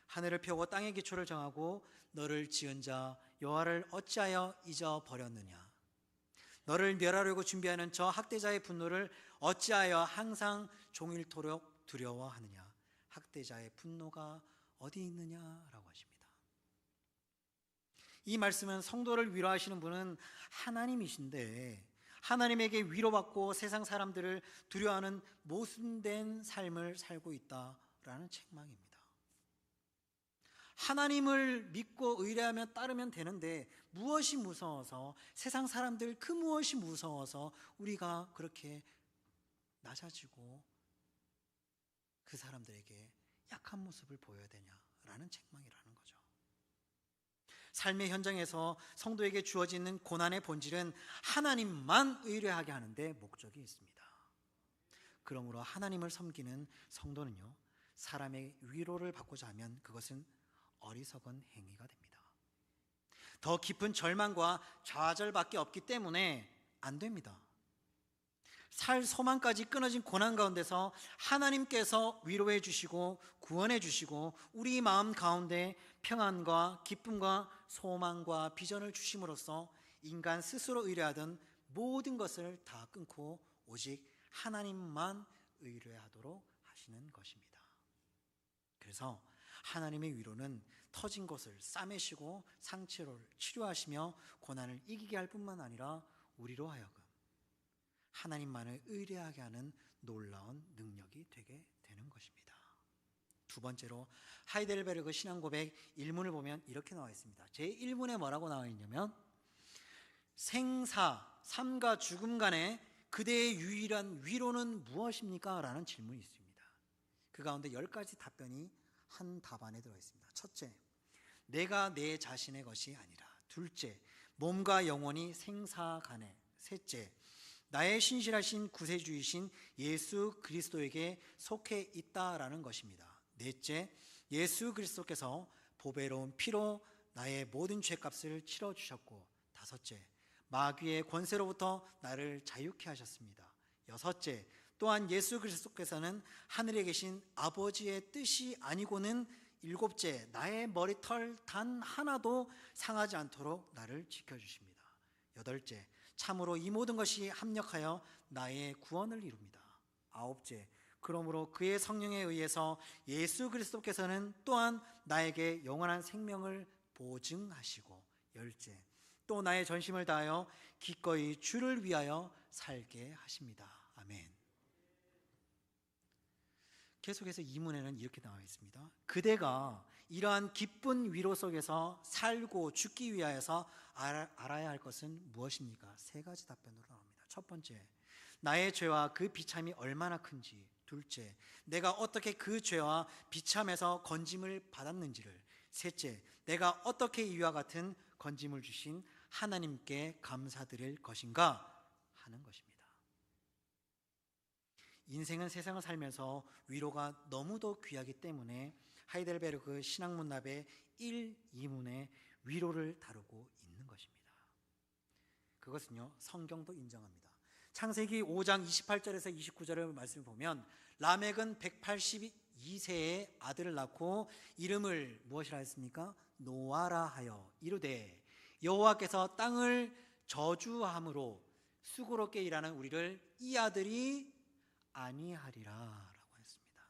하늘을 펴고 땅의 기초를 정하고 너를 지은 자 여호와를 어찌하여 잊어버렸느냐. 너를 멸하려고 준비하는 저 학대자의 분노를 어찌하여 항상 종일토록 두려워하느냐. 학대자의 분노가 어디 있느냐라고 하십니다. 이 말씀은 성도를 위로하시는 분은 하나님이신데 하나님에게 위로받고 세상 사람들을 두려워하는 모순된 삶을 살고 있다라는 책망입니다. 하나님을 믿고 의뢰하며 따르면 되는데 무엇이 무서워서, 세상 사람들 그 무엇이 무서워서 우리가 그렇게 낮아지고 그 사람들에게 약한 모습을 보여야 되냐라는 책망이라는 거죠. 삶의 현장에서 성도에게 주어지는 고난의 본질은 하나님만 의뢰하게 하는데 목적이 있습니다. 그러므로 하나님을 섬기는 성도는요, 사람의 위로를 받고자 하면 그것은 어리석은 행위가 됩니다. 더 깊은 절망과 좌절밖에 없기 때문에 안 됩니다. 살 소망까지 끊어진 고난 가운데서 하나님께서 위로해 주시고 구원해 주시고 우리 마음 가운데 평안과 기쁨과 소망과 비전을 주심으로써 인간 스스로 의뢰하던 모든 것을 다 끊고 오직 하나님만 의뢰하도록 하시는 것입니다. 그래서 하나님의 위로는 터진 곳을 싸매시고 상처를 치료하시며 고난을 이기게 할 뿐만 아니라 우리로 하여금 하나님만을 의뢰하게 하는 놀라운 능력이 되게 되는 것입니다. 두 번째로 하이델베르그 신앙고백 1문을 보면 이렇게 나와 있습니다. 제 1문에 뭐라고 나와 있냐면 생사, 삶과 죽음 간에 그대의 유일한 위로는 무엇입니까? 라는 질문이 있습니다. 그 가운데 10가지 답변이 한 답안에 들어 있습니다. 첫째, 내가 내 자신의 것이 아니라. 둘째, 몸과 영혼이 생사 간에. 셋째, 나의 신실하신 구세주이신 예수 그리스도에게 속해 있다라는 것입니다. 넷째, 예수 그리스도께서 보배로운 피로 나의 모든 죄값을 치러주셨고. 다섯째, 마귀의 권세로부터 나를 자유케 하셨습니다. 여섯째, 또한 예수 그리스도께서는 하늘에 계신 아버지의 뜻이 아니고는 일곱째, 나의 머리털 단 하나도 상하지 않도록 나를 지켜주십니다. 여덟째, 참으로 이 모든 것이 합력하여 나의 구원을 이룹니다. 아홉째, 그러므로 그의 성령에 의해서 예수 그리스도께서는 또한 나에게 영원한 생명을 보증하시고. 열째, 또 나의 전심을 다하여 기꺼이 주를 위하여 살게 하십니다. 아멘. 계속해서 이문에는 이렇게 나와 있습니다. 그대가 이러한 기쁜 위로 속에서 살고 죽기 위하여서 알아야 할 것은 무엇입니까? 세 가지 답변으로 나옵니다. 첫 번째, 나의 죄와 그 비참이 얼마나 큰지. 둘째, 내가 어떻게 그 죄와 비참에서 건짐을 받았는지를. 셋째, 내가 어떻게 이와 같은 건짐을 주신 하나님께 감사드릴 것인가 하는 것입니다. 인생은 세상을 살면서 위로가 너무도 귀하기 때문에 하이델베르그 신학문답의 1, 2문에 위로를 다루고 있는 것입니다. 그것은요, 성경도 인정합니다. 창세기 5장 28절에서 29절의 말씀을 보면 라멕은 182세의 아들을 낳고 이름을 무엇이라 했습니까? 노아라 하여 이르되 여호와께서 땅을 저주함으로 수고롭게 일하는 우리를 이 아들이 아니하리라라고 했습니다.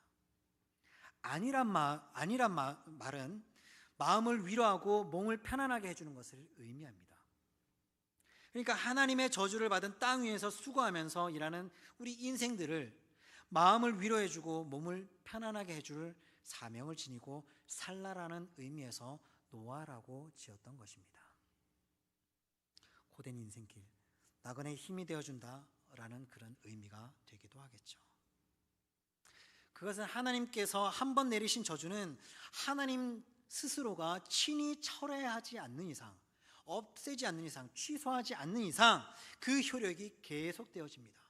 아니란 말은 마음을 위로하고 몸을 편안하게 해주는 것을 의미합니다. 그러니까 하나님의 저주를 받은 땅 위에서 수고하면서 일하는 우리 인생들을 마음을 위로해주고 몸을 편안하게 해줄 사명을 지니고 살라라는 의미에서 노아라고 지었던 것입니다. 고된 인생길, 나그네의 힘이 되어준다라는 그런 의미가 되기도 하겠죠. 그것은 하나님께서 한 번 내리신 저주는 하나님 스스로가 친히 철회하지 않는 이상, 없애지 않는 이상, 취소하지 않는 이상 그 효력이 계속되어집니다.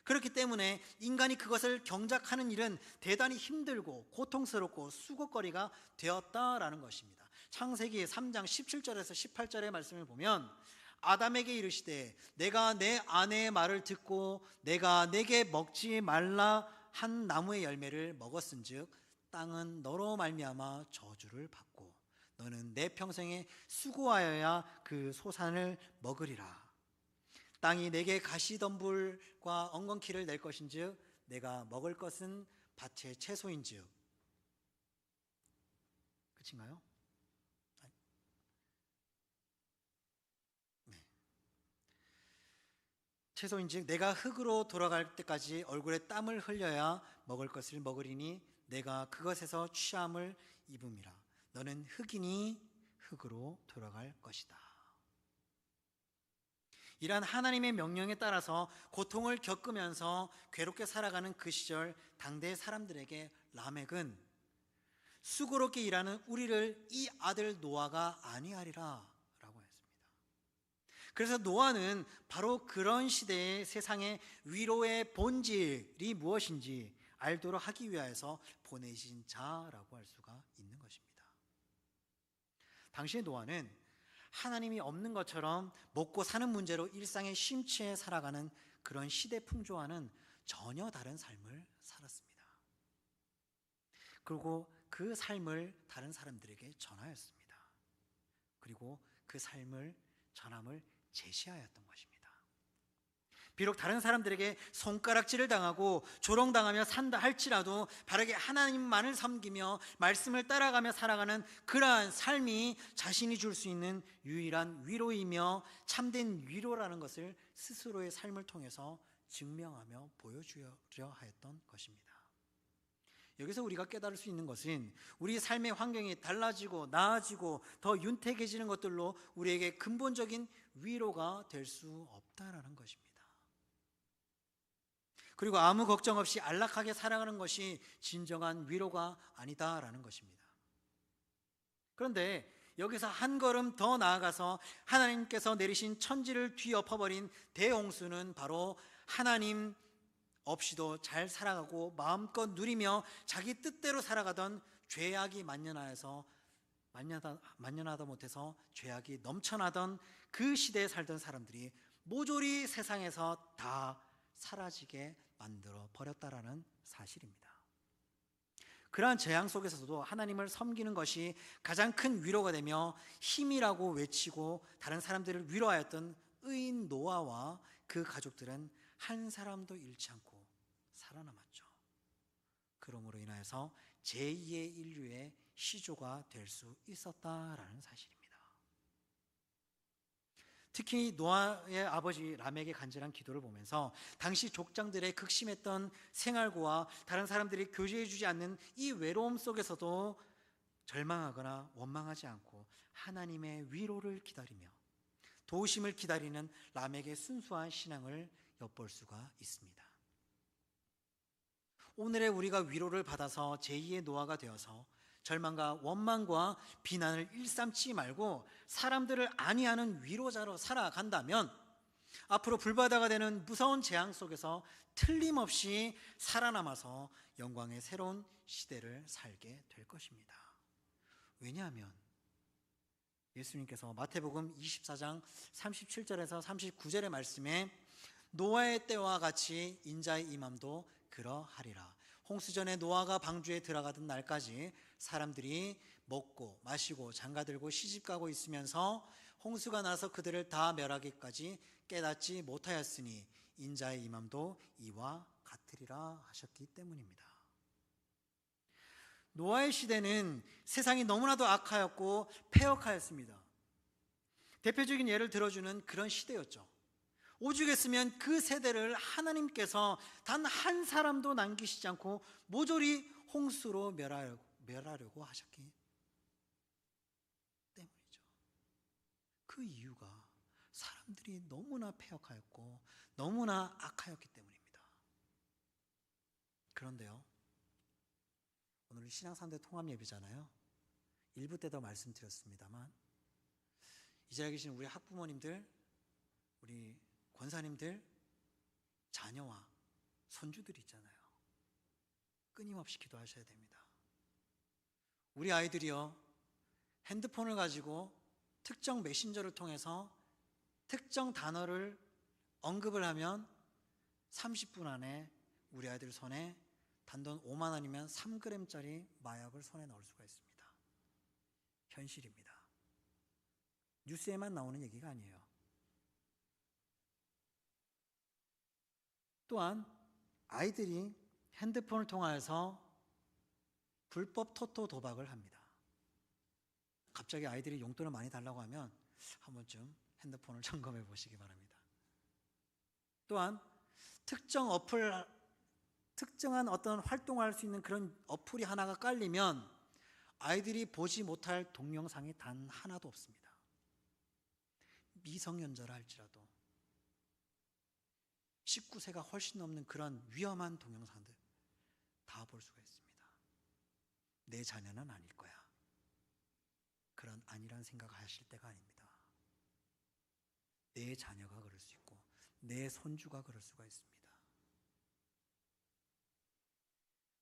그렇기 때문에 인간이 그것을 경작하는 일은 대단히 힘들고 고통스럽고 수고거리가 되었다라는 것입니다. 창세기 3장 17절에서 18절의 말씀을 보면 아담에게 이르시되 내가 내 아내의 말을 듣고 내가 내게 먹지 말라 한 나무의 열매를 먹었은즉 땅은 너로 말미암아 저주를 받고 너는 내 평생에 수고하여야 그 소산을 먹으리라. 땅이 내게 가시덤불과 엉겅퀴를 낼 것인즉 내가 먹을 것은 밭의 채소인즉. 끝인가요? 네. 채소인즉 내가 흙으로 돌아갈 때까지 얼굴에 땀을 흘려야 먹을 것을 먹으리니 내가 그것에서 취함을 입음이라. 너는 흙이니 흙으로 돌아갈 것이다. 이러한 하나님의 명령에 따라서 고통을 겪으면서 괴롭게 살아가는 그 시절 당대의 사람들에게 라멕은 수고롭게 일하는 우리를 이 아들 노아가 아니하리라 라고 했습니다. 그래서 노아는 바로 그런 시대의 세상의 위로의 본질이 무엇인지 알도록 하기 위하여서 보내신 자라고 할 수가 있는 것입니다. 당시의 노아는 하나님이 없는 것처럼 먹고 사는 문제로 일상에 심취해 살아가는 그런 시대 풍조와는 전혀 다른 삶을 살았습니다. 그리고 그 삶을 다른 사람들에게 전하였습니다. 그리고 그 삶을 전함을 제시하였던 것입니다. 비록 다른 사람들에게 손가락질을 당하고 조롱당하며 산다 할지라도 바르게 하나님만을 섬기며 말씀을 따라가며 살아가는 그러한 삶이 자신이 줄 수 있는 유일한 위로이며 참된 위로라는 것을 스스로의 삶을 통해서 증명하며 보여주려 하였던 것입니다. 여기서 우리가 깨달을 수 있는 것은 우리 삶의 환경이 달라지고 나아지고 더 윤택해지는 것들로 우리에게 근본적인 위로가 될 수 없다라는 것입니다. 그리고 아무 걱정 없이 안락하게 살아가는 것이 진정한 위로가 아니다라는 것입니다. 그런데 여기서 한 걸음 더 나아가서 하나님께서 내리신 천지를 뒤엎어버린 대홍수는 바로 하나님 없이도 잘 살아가고 마음껏 누리며 자기 뜻대로 살아가던 죄악이 만연하다 못해서 죄악이 넘쳐나던 그 시대에 살던 사람들이 모조리 세상에서 다 사라지게 만들어 버렸다라는 사실입니다. 그러한 재앙 속에서도 하나님을 섬기는 것이 가장 큰 위로가 되며 힘이라고 외치고 다른 사람들을 위로하였던 의인 노아와 그 가족들은 한 사람도 잃지 않고 살아남았죠. 그러므로 인하여서 제2의 인류의 시조가 될 수 있었다라는 사실입니다. 특히 노아의 아버지 라멕의 간절한 기도를 보면서 당시 족장들의 극심했던 생활고와 다른 사람들이 교제해주지 않는 이 외로움 속에서도 절망하거나 원망하지 않고 하나님의 위로를 기다리며 도우심을 기다리는 라멕의 순수한 신앙을 엿볼 수가 있습니다. 오늘의 우리가 위로를 받아서 제2의 노아가 되어서 절망과 원망과 비난을 일삼지 말고 사람들을 안위하는 위로자로 살아간다면 앞으로 불바다가 되는 무서운 재앙 속에서 틀림없이 살아남아서 영광의 새로운 시대를 살게 될 것입니다. 왜냐하면 예수님께서 마태복음 24장 37절에서 39절의 말씀에 노아의 때와 같이 인자의 임함도 그러하리라. 홍수전에 노아가 방주에 들어가던 날까지 사람들이 먹고 마시고 장가들고 시집가고 있으면서 홍수가 나서 그들을 다 멸하기까지 깨닫지 못하였으니 인자의 임함도 이와 같으리라 하셨기 때문입니다. 노아의 시대는 세상이 너무나도 악하였고 패역하였습니다. 대표적인 예를 들어주는 그런 시대였죠. 오죽했으면 그 세대를 하나님께서 단 한 사람도 남기시지 않고 모조리 홍수로 멸하려고 하셨기 때문이죠. 그 이유가 사람들이 너무나 패역하였고 너무나 악하였기 때문입니다. 그런데요, 오늘 신앙 3대 통합 예배잖아요. 1부 때도 말씀드렸습니다만 이 자리에 계신 우리 학부모님들, 우리 권사님들, 자녀와 손주들이 있잖아요. 끊임없이 기도하셔야 됩니다. 우리 아이들이요, 핸드폰을 가지고 특정 메신저를 통해서 특정 단어를 언급을 하면 30분 안에 우리 아이들 손에 단돈 5만 원이면 3g짜리 마약을 손에 넣을 수가 있습니다. 현실입니다. 뉴스에만 나오는 얘기가 아니에요. 또한 아이들이 핸드폰을 통하여서 불법 토토 도박을 합니다. 갑자기 아이들이 용돈을 많이 달라고 하면 한 번쯤 핸드폰을 점검해 보시기 바랍니다. 또한 특정한 어떤 활동을 할 수 있는 그런 어플이 하나가 깔리면 아이들이 보지 못할 동영상이 단 하나도 없습니다. 미성년자라 할지라도 19세가 훨씬 넘는 그런 위험한 동영상들 다 볼 수가 있습니다. 내 자녀는 아닐 거야. 그런 아니란 생각을 하실 때가 아닙니다. 내 자녀가 그럴 수 있고 내 손주가 그럴 수가 있습니다.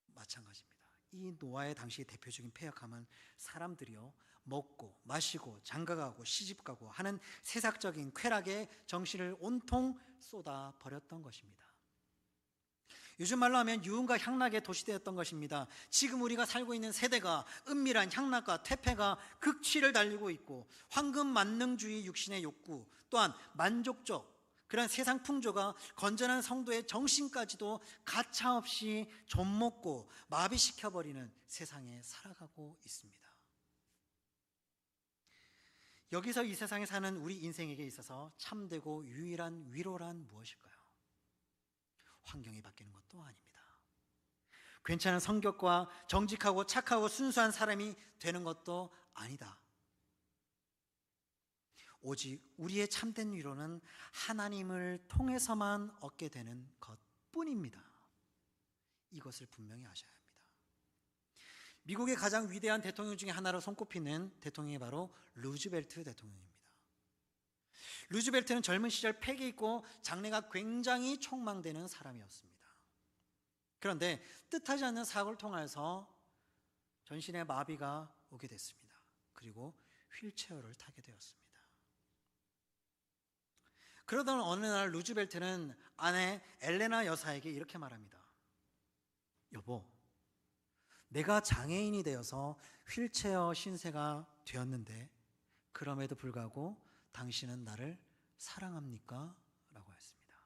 마찬가지입니다. 이 노아의 당시 대표적인 패역함은 사람들이요, 먹고 마시고 장가가고 시집가고 하는 세상적인 쾌락에 정신을 온통 쏟아 버렸던 것입니다. 요즘 말로 하면 유흥과 향락의 도시되었던 것입니다. 지금 우리가 살고 있는 세대가 은밀한 향락과 퇴폐가 극치를 달리고 있고 황금 만능주의 육신의 욕구, 또한 만족적 그런 세상 풍조가 건전한 성도의 정신까지도 가차없이 좀먹고 마비시켜버리는 세상에 살아가고 있습니다. 여기서 이 세상에 사는 우리 인생에게 있어서 참되고 유일한 위로란 무엇일까요? 환경이 바뀌는 것도 아닙니다. 괜찮은 성격과 정직하고 착하고 순수한 사람이 되는 것도 아니다. 오직 우리의 참된 위로는 하나님을 통해서만 얻게 되는 것뿐입니다. 이것을 분명히 아셔야 합니다. 미국의 가장 위대한 대통령 중에 하나로 손꼽히는 대통령이 바로 루즈벨트 대통령입니다. 루즈벨트는 젊은 시절 패기 있고 장래가 굉장히 촉망되는 사람이었습니다. 그런데 뜻하지 않는 사고를 통해서 전신에 마비가 오게 됐습니다. 그리고 휠체어를 타게 되었습니다. 그러던 어느 날 루즈벨트는 아내 엘레나 여사에게 이렇게 말합니다. 여보, 내가 장애인이 되어서 휠체어 신세가 되었는데 그럼에도 불구하고 당신은 나를 사랑합니까? 라고 했습니다.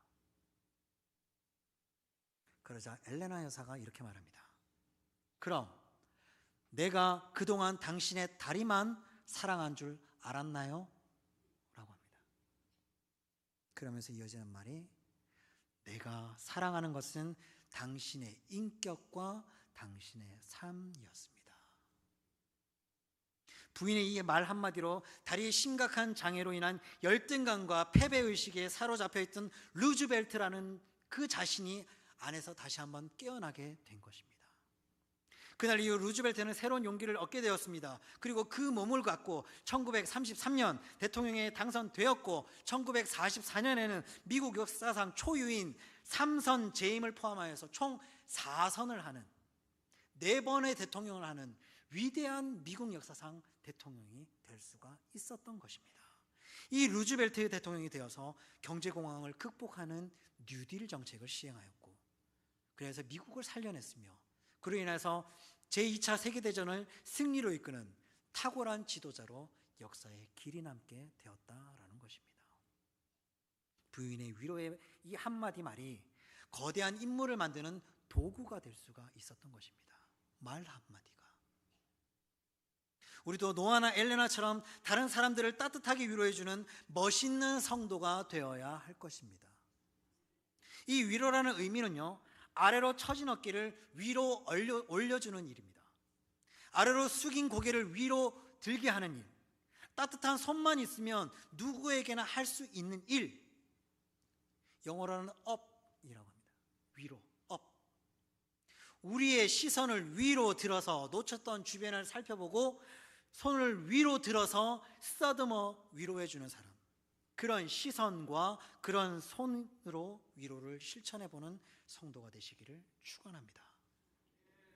그러자 엘레나 여사가 이렇게 말합니다. 그럼 내가 그동안 당신의 다리만 사랑한 줄 알았나요? 라고 합니다. 그러면서 이어지는 말이 내가 사랑하는 것은 당신의 인격과 당신의 삶이었습니다. 부인의 이 말 한마디로 다리의 심각한 장애로 인한 열등감과 패배의식에 사로잡혀 있던 루즈벨트라는 그 자신이 안에서 다시 한번 깨어나게 된 것입니다. 그날 이후 루즈벨트는 새로운 용기를 얻게 되었습니다. 그리고 그 몸을 갖고 1933년 대통령에 당선되었고 1944년에는 미국 역사상 초유인 3선 재임을 포함하여서 총 4선을 하는 4번의 대통령을 하는 위대한 미국 역사상 대통령이 될 수가 있었던 것입니다. 이 루즈벨트 대통령이 되어서 경제공황을 극복하는 뉴딜 정책을 시행하였고 그래서 미국을 살려냈으며 그로 인해서 제2차 세계대전을 승리로 이끄는 탁월한 지도자로 역사에 길이 남게 되었다라는 것입니다. 부인의 위로의 이 한마디 말이 거대한 인물을 만드는 도구가 될 수가 있었던 것입니다. 말 한마디가. 우리도 노아나 엘레나처럼 다른 사람들을 따뜻하게 위로해주는 멋있는 성도가 되어야 할 것입니다. 이 위로라는 의미는요, 아래로 처진 어깨를 위로 올려주는 일입니다. 아래로 숙인 고개를 위로 들게 하는 일, 따뜻한 손만 있으면 누구에게나 할 수 있는 일, 영어로는 up이라고 합니다. 위로, up. 우리의 시선을 위로 들어서 놓쳤던 주변을 살펴보고 손을 위로 들어서 쓰다듬어 위로해주는 사람, 그런 시선과 그런 손으로 위로를 실천해보는 성도가 되시기를 축원합니다.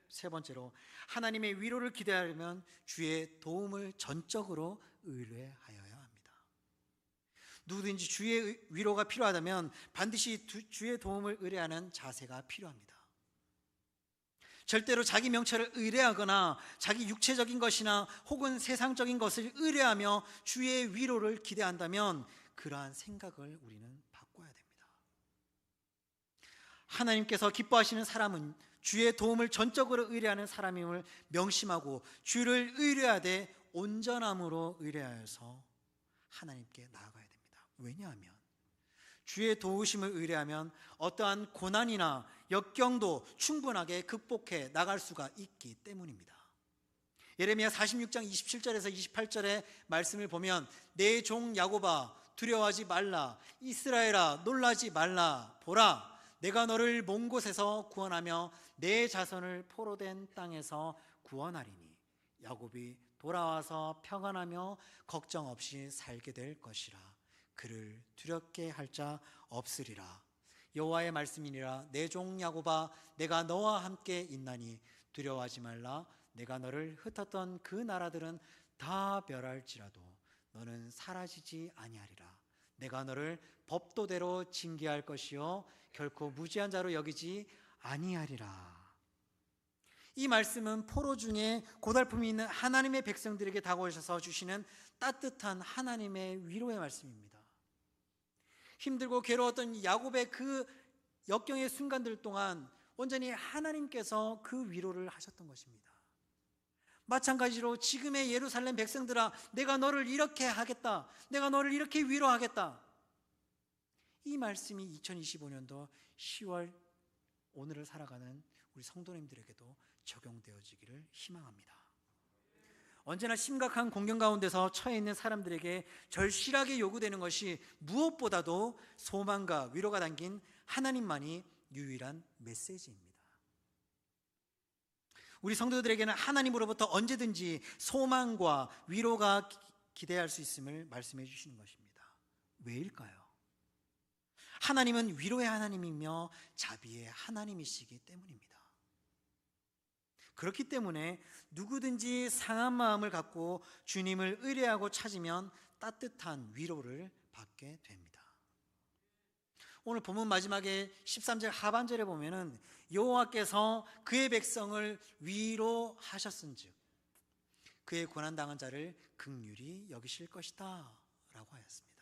세 번째로, 하나님의 위로를 기대하려면 주의 도움을 전적으로 의뢰하여야 합니다. 누구든지 주의 위로가 필요하다면 반드시 주의 도움을 의뢰하는 자세가 필요합니다. 절대로 자기 명철을 의뢰하거나 자기 육체적인 것이나 혹은 세상적인 것을 의뢰하며 주의 위로를 기대한다면 그러한 생각을 우리는 바꿔야 됩니다. 하나님께서 기뻐하시는 사람은 주의 도움을 전적으로 의뢰하는 사람임을 명심하고 주를 의뢰하되 온전함으로 의뢰하여서 하나님께 나아가야 됩니다. 왜냐하면 주의 도우심을 의뢰하면 어떠한 고난이나 역경도 충분하게 극복해 나갈 수가 있기 때문입니다. 예레미야 46장 27절에서 28절의 말씀을 보면 내 종 야곱아 두려워하지 말라, 이스라엘아 놀라지 말라, 보라 내가 너를 먼 곳에서 구원하며 내 자손을 포로된 땅에서 구원하리니 야곱이 돌아와서 평안하며 걱정 없이 살게 될 것이라. 그를 두렵게 할 자 없으리라. 여호와의 말씀이니라. 내 종 야곱아 내가 너와 함께 있나니 두려워하지 말라. 내가 너를 흩었던 그 나라들은 다 멸할지라도 너는 사라지지 아니하리라. 내가 너를 법도대로 징계할 것이요 결코 무지한 자로 여기지 아니하리라. 이 말씀은 포로 중에 고달픔이 있는 하나님의 백성들에게 다가오셔서 주시는 따뜻한 하나님의 위로의 말씀입니다. 힘들고 괴로웠던 야곱의 그 역경의 순간들 동안 온전히 하나님께서 그 위로를 하셨던 것입니다. 마찬가지로 지금의 예루살렘 백성들아 내가 너를 이렇게 하겠다, 내가 너를 이렇게 위로하겠다. 이 말씀이 2025년도 10월 오늘을 살아가는 우리 성도님들에게도 적용되어지기를 희망합니다. 언제나 심각한 공경 가운데서 처해 있는 사람들에게 절실하게 요구되는 것이 무엇보다도 소망과 위로가 담긴 하나님만이 유일한 메시지입니다. 우리 성도들에게는 하나님으로부터 언제든지 소망과 위로가 기대할 수 있음을 말씀해 주시는 것입니다. 왜일까요? 하나님은 위로의 하나님이며 자비의 하나님이시기 때문입니다. 그렇기 때문에 누구든지 상한 마음을 갖고 주님을 의뢰하고 찾으면 따뜻한 위로를 받게 됩니다. 오늘 본문 마지막에 13절 하반절에 보면은 여호와께서 그의 백성을 위로하셨은즉 그의 고난당한 자를 긍휼히 여기실 것이다 라고 하였습니다.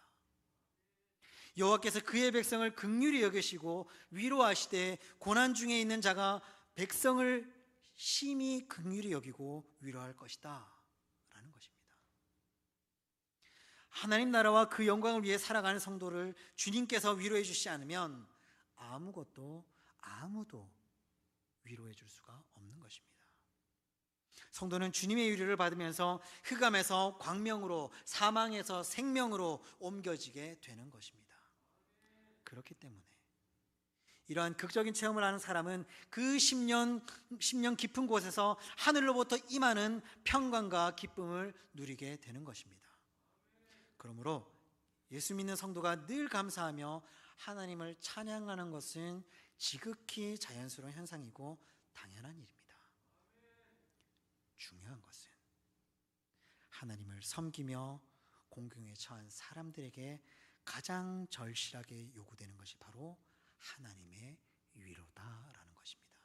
여호와께서 그의 백성을 긍휼히 여기시고 위로하시되 고난 중에 있는 자가 백성을 심히 긍휼히 여기고 위로할 것이다 라는 것입니다. 하나님 나라와 그 영광을 위해 살아가는 성도를 주님께서 위로해 주시지 않으면 아무도 위로해 줄 수가 없는 것입니다. 성도는 주님의 위로를 받으면서 흑암에서 광명으로, 사망에서 생명으로 옮겨지게 되는 것입니다. 그렇기 때문에 이러한 극적인 체험을 하는 사람은 그 10년 깊은 곳에서 하늘로부터 임하는 평강과 기쁨을 누리게 되는 것입니다. 그러므로 예수 믿는 성도가 늘 감사하며 하나님을 찬양하는 것은 지극히 자연스러운 현상이고 당연한 일입니다. 중요한 것은 하나님을 섬기며 공경에 처한 사람들에게 가장 절실하게 요구되는 것이 바로 하나님의 위로다라는 것입니다.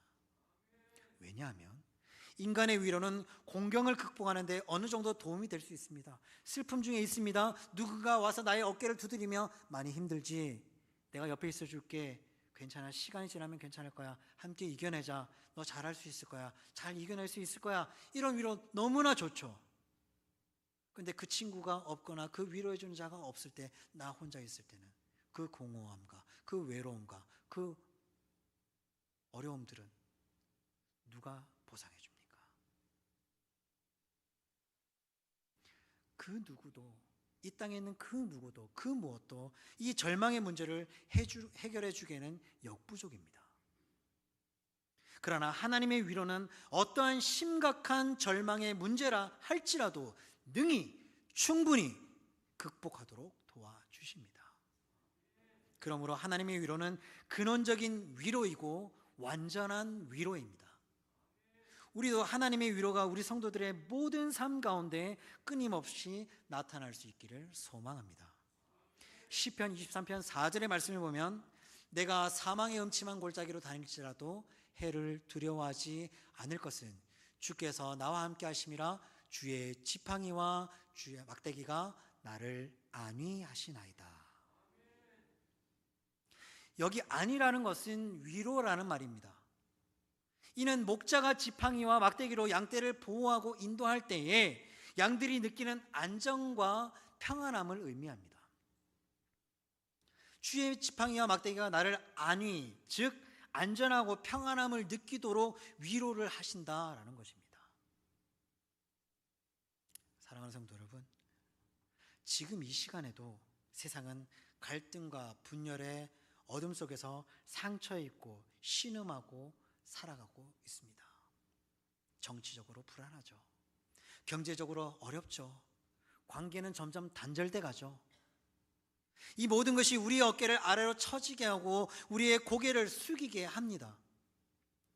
왜냐하면 인간의 위로는 공경을 극복하는 데 어느 정도 도움이 될 수 있습니다. 슬픔 중에 있습니다. 누군가 와서 나의 어깨를 두드리며 많이 힘들지? 내가 옆에 있어 줄게. 괜찮아. 시간이 지나면 괜찮을 거야. 함께 이겨내자. 너 잘할 수 있을 거야. 잘 이겨낼 수 있을 거야. 이런 위로 너무나 좋죠. 근데 그 친구가 없거나 그 위로해주는 자가 없을 때, 나 혼자 있을 때는 그 공허함과 그 외로움과 그 어려움들은 누가 보상해 줍니까? 그 누구도, 이 땅에 있는 그 누구도, 그 무엇도 이 절망의 문제를 해결해 주기에는 역부족입니다. 그러나 하나님의 위로는 어떠한 심각한 절망의 문제라 할지라도 능히 충분히 극복하도록 도와주십니다. 그러므로 하나님의 위로는 근원적인 위로이고 완전한 위로입니다. 우리도 하나님의 위로가 우리 성도들의 모든 삶 가운데 끊임없이 나타날 수 있기를 소망합니다. 시편 23편 4절의 말씀을 보면 내가 사망의 음침한 골짜기로 다닐지라도 해를 두려워하지 않을 것은 주께서 나와 함께 하심이라 주의 지팡이와 주의 막대기가 나를 안위하시나이다. 여기 안위라는 것은 위로라는 말입니다. 이는 목자가 지팡이와 막대기로 양떼를 보호하고 인도할 때에 양들이 느끼는 안정과 평안함을 의미합니다. 주의 지팡이와 막대기가 나를 안위, 즉 안전하고 평안함을 느끼도록 위로를 하신다라는 것입니다. 사랑하는 성도 여러분, 지금 이 시간에도 세상은 갈등과 분열의 어둠 속에서 상처 입고 신음하고 살아가고 있습니다. 정치적으로 불안하죠. 경제적으로 어렵죠. 관계는 점점 단절돼 가죠. 이 모든 것이 우리의 어깨를 아래로 처지게 하고 우리의 고개를 숙이게 합니다.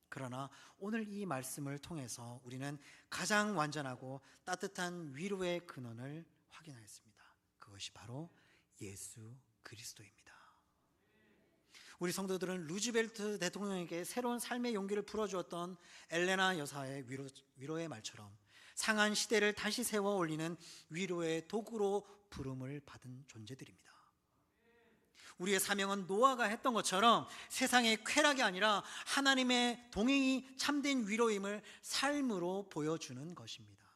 그러나 오늘 이 말씀을 통해서 우리는 가장 완전하고 따뜻한 위로의 근원을 확인하였습니다. 그것이 바로 예수 그리스도입니다. 우리 성도들은 루즈벨트 대통령에게 새로운 삶의 용기를 불어주었던 엘레나 여사의 위로의 말처럼 상한 시대를 다시 세워 올리는 위로의 도구로 부름을 받은 존재들입니다. 우리의 사명은 노아가 했던 것처럼 세상의 쾌락이 아니라 하나님의 동행이 참된 위로임을 삶으로 보여주는 것입니다.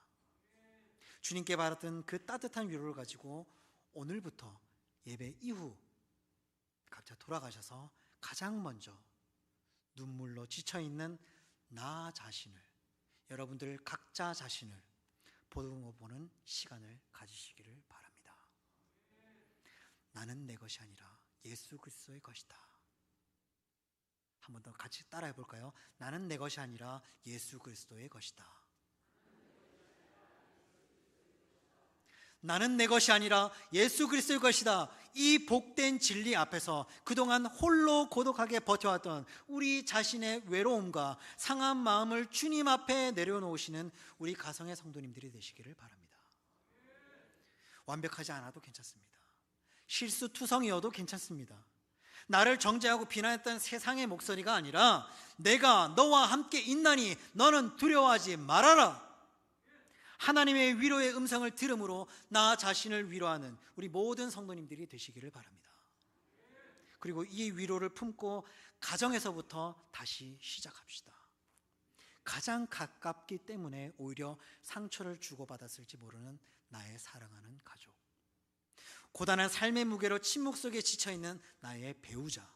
주님께 받았던 그 따뜻한 위로를 가지고 오늘부터 예배 이후 각자 돌아가셔서 가장 먼저 눈물로 지쳐있는 나 자신을, 여러분들 각자 자신을 보는 시간을 가지시기를 바랍니다. 나는 내 것이 아니라 예수 그리스도의 것이다. 한 번 더 같이 따라해 볼까요? 나는 내 것이 아니라 예수 그리스도의 것이다. 나는 내 것이 아니라 예수 그리스도의 것이다. 이 복된 진리 앞에서 그동안 홀로 고독하게 버텨왔던 우리 자신의 외로움과 상한 마음을 주님 앞에 내려놓으시는 우리 가성의 성도님들이 되시기를 바랍니다. 완벽하지 않아도 괜찮습니다. 실수투성이어도 괜찮습니다. 나를 정죄하고 비난했던 세상의 목소리가 아니라 내가 너와 함께 있나니 너는 두려워하지 말아라. 하나님의 위로의 음성을 들음으로 나 자신을 위로하는 우리 모든 성도님들이 되시기를 바랍니다. 그리고 이 위로를 품고 가정에서부터 다시 시작합시다. 가장 가깝기 때문에 오히려 상처를 주고받았을지 모르는 나의 사랑하는 가족, 고단한 삶의 무게로 침묵 속에 지쳐있는 나의 배우자,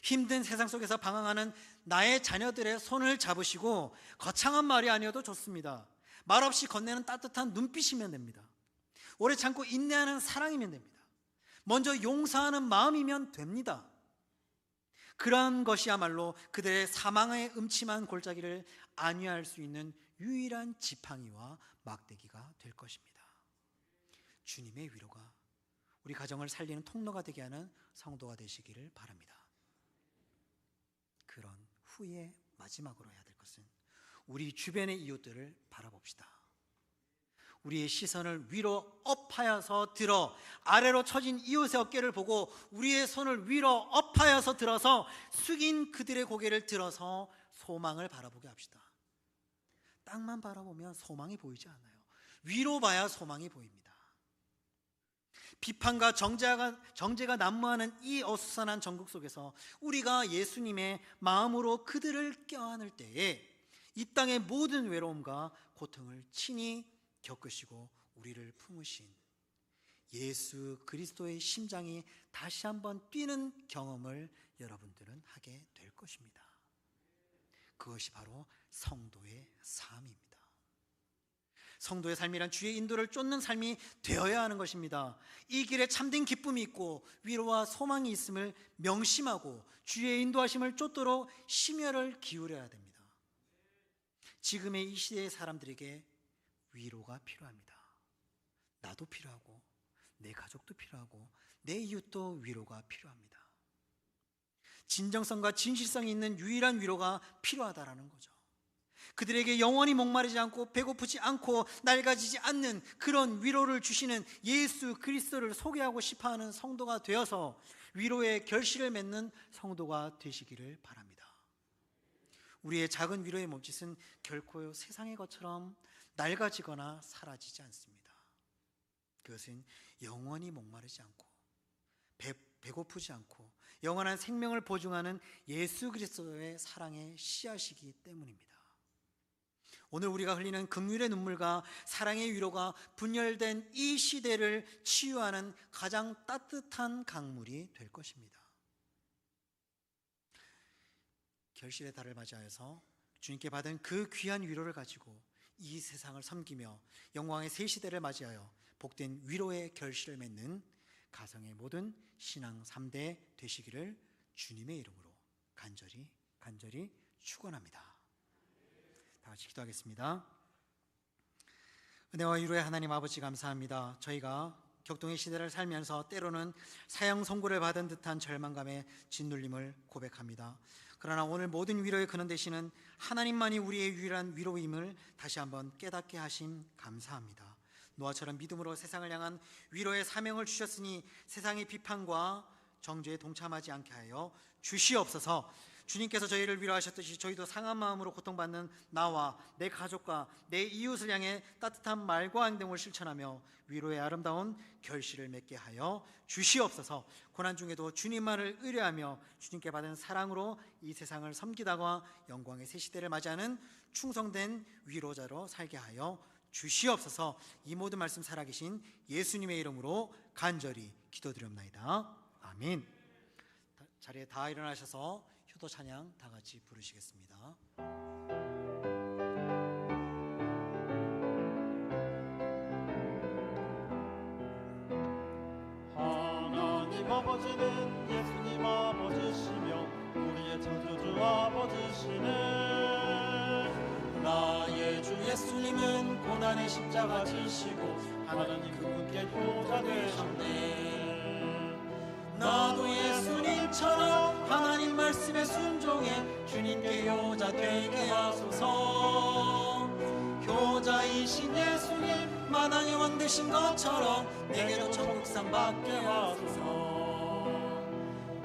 힘든 세상 속에서 방황하는 나의 자녀들의 손을 잡으시고 거창한 말이 아니어도 좋습니다. 말없이 건네는 따뜻한 눈빛이면 됩니다. 오래 참고 인내하는 사랑이면 됩니다. 먼저 용서하는 마음이면 됩니다. 그러한 것이야말로 그들의 사망의 음침한 골짜기를 안위할 수 있는 유일한 지팡이와 막대기가 될 것입니다. 주님의 위로가 우리 가정을 살리는 통로가 되게 하는 성도가 되시기를 바랍니다. 그런 후에 마지막으로 해야 될 것은 우리 주변의 이웃들을 바라봅시다. 우리의 시선을 위로 업하여서 들어 아래로 처진 이웃의 어깨를 보고 우리의 손을 위로 업하여서 들어서 숙인 그들의 고개를 들어서 소망을 바라보게 합시다. 땅만 바라보면 소망이 보이지 않아요. 위로 봐야 소망이 보입니다. 비판과 정죄가 난무하는 이 어수선한 전국 속에서 우리가 예수님의 마음으로 그들을 껴안을 때에 이 땅의 모든 외로움과 고통을 친히 겪으시고 우리를 품으신 예수 그리스도의 심장이 다시 한번 뛰는 경험을 여러분들은 하게 될 것입니다. 그것이 바로 성도의 삶입니다. 성도의 삶이란 주의 인도를 쫓는 삶이 되어야 하는 것입니다. 이 길에 참된 기쁨이 있고 위로와 소망이 있음을 명심하고 주의 인도하심을 쫓도록 심혈을 기울여야 됩니다. 지금의 이 시대의 사람들에게 위로가 필요합니다. 나도 필요하고 내 가족도 필요하고 내 이웃도 위로가 필요합니다. 진정성과 진실성이 있는 유일한 위로가 필요하다라는 거죠. 그들에게 영원히 목마르지 않고 배고프지 않고 낡아지지 않는 그런 위로를 주시는 예수 그리스도를 소개하고 싶어하는 성도가 되어서 위로의 결실을 맺는 성도가 되시기를 바랍니다. 우리의 작은 위로의 몸짓은 결코 세상의 것처럼 낡아지거나 사라지지 않습니다. 그것은 영원히 목마르지 않고 배고프지 않고 영원한 생명을 보증하는 예수 그리스도의 사랑의 씨앗이기 때문입니다. 오늘 우리가 흘리는 긍휼의 눈물과 사랑의 위로가 분열된 이 시대를 치유하는 가장 따뜻한 강물이 될 것입니다. 결실의 달을 맞이하여서 주님께 받은 그 귀한 위로를 가지고 이 세상을 섬기며 영광의 새 시대를 맞이하여 복된 위로의 결실을 맺는 가정의 모든 신앙 3대 되시기를 주님의 이름으로 간절히 축원합니다. 다 같이 기도하겠습니다. 은혜와 위로의 하나님 아버지 감사합니다. 저희가 격동의 시대를 살면서 때로는 사형 선고를 받은 듯한 절망감에 짓눌림을 고백합니다. 그러나 오늘 모든 위로의 근원 되시는 하나님만이 우리의 유일한 위로임을 다시 한번 깨닫게 하심 감사합니다. 노아처럼 믿음으로 세상을 향한 위로의 사명을 주셨으니 세상의 비판과 정죄에 동참하지 않게 하여 주시옵소서. 주님께서 저희를 위로하셨듯이 저희도 상한 마음으로 고통받는 나와 내 가족과 내 이웃을 향해 따뜻한 말과 행동을 실천하며 위로의 아름다운 결실을 맺게 하여 주시옵소서. 고난 중에도 주님만을 의뢰하며 주님께 받은 사랑으로 이 세상을 섬기다가 영광의 새 시대를 맞이하는 충성된 위로자로 살게 하여 주시옵소서. 이 모든 말씀 살아계신 예수님의 이름으로 간절히 기도드립나이다. 아멘. 자리에 다 일어나셔서 효도 찬양 다 같이 부르시겠습니다. 하나님 아버지는 예수님 아버지시며 우리의 창조주 아버지시네. 나의 주 예수님은 고난의 십자가 지시고 하나님 그분께 효자 되셨네. 나도 예수님처럼 하나님 말씀에 순종해 주님께 효자 되게 하소서. 효자이신 예수님 만왕의 왕 되신 것처럼 내게도 천국상 받게 하소서.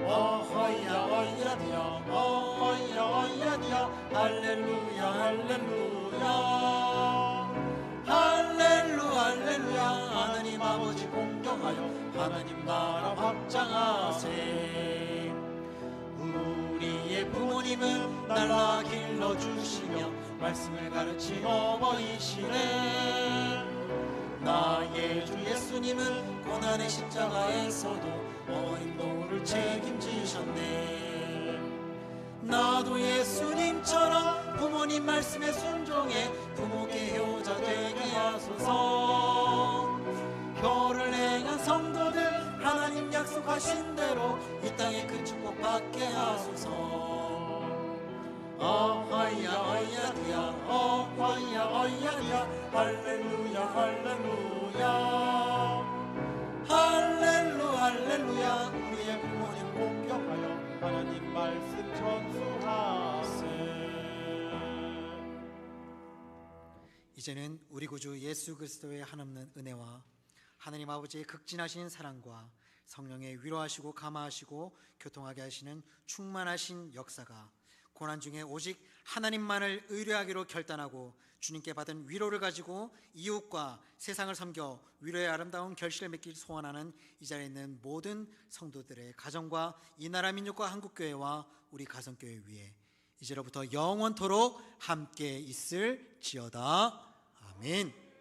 어허이야 어이야디야 어허이야 어이야디야 할렐루야 할렐루야 할렐루야. 하나님 아버지 공경하여 하나님 나라 확장하세. 우리의 부모님은 날라 길러주시며 말씀을 가르친 어머니시네. 나의 주 예수님은 고난의 십자가에서도 어머님 노를 책임지셨네. 나도 예수님처럼 부모님 말씀에 순종해 부모께 효자 되게 하소서. 효를 행한 성도들 하나님 약속하신 대로 이 땅에 큰 축복 받게 하소서. 어하이야 어이야디야 어하이야 어이야디야 할렐루야 할렐루야 할렐루야. 우리의 부모님 공경하여 하나님 말씀 전수하세. 이제는 우리 구주 예수 그리스도의 한없는 은혜와 하나님 아버지의 극진하신 사랑과 성령의 위로하시고 감화하시고 교통하게 하시는 충만하신 역사가 고난 중에 오직 하나님만을 의뢰하기로 결단하고 주님께 받은 위로를 가지고 이웃과 세상을 섬겨 위로의 아름다운 결실을 맺길 소원하는 이 자리에 있는 모든 성도들의 가정과 이 나라 민족과 한국교회와 우리 가정교회 위에 이제로부터 영원토록 함께 있을지어다. 아멘.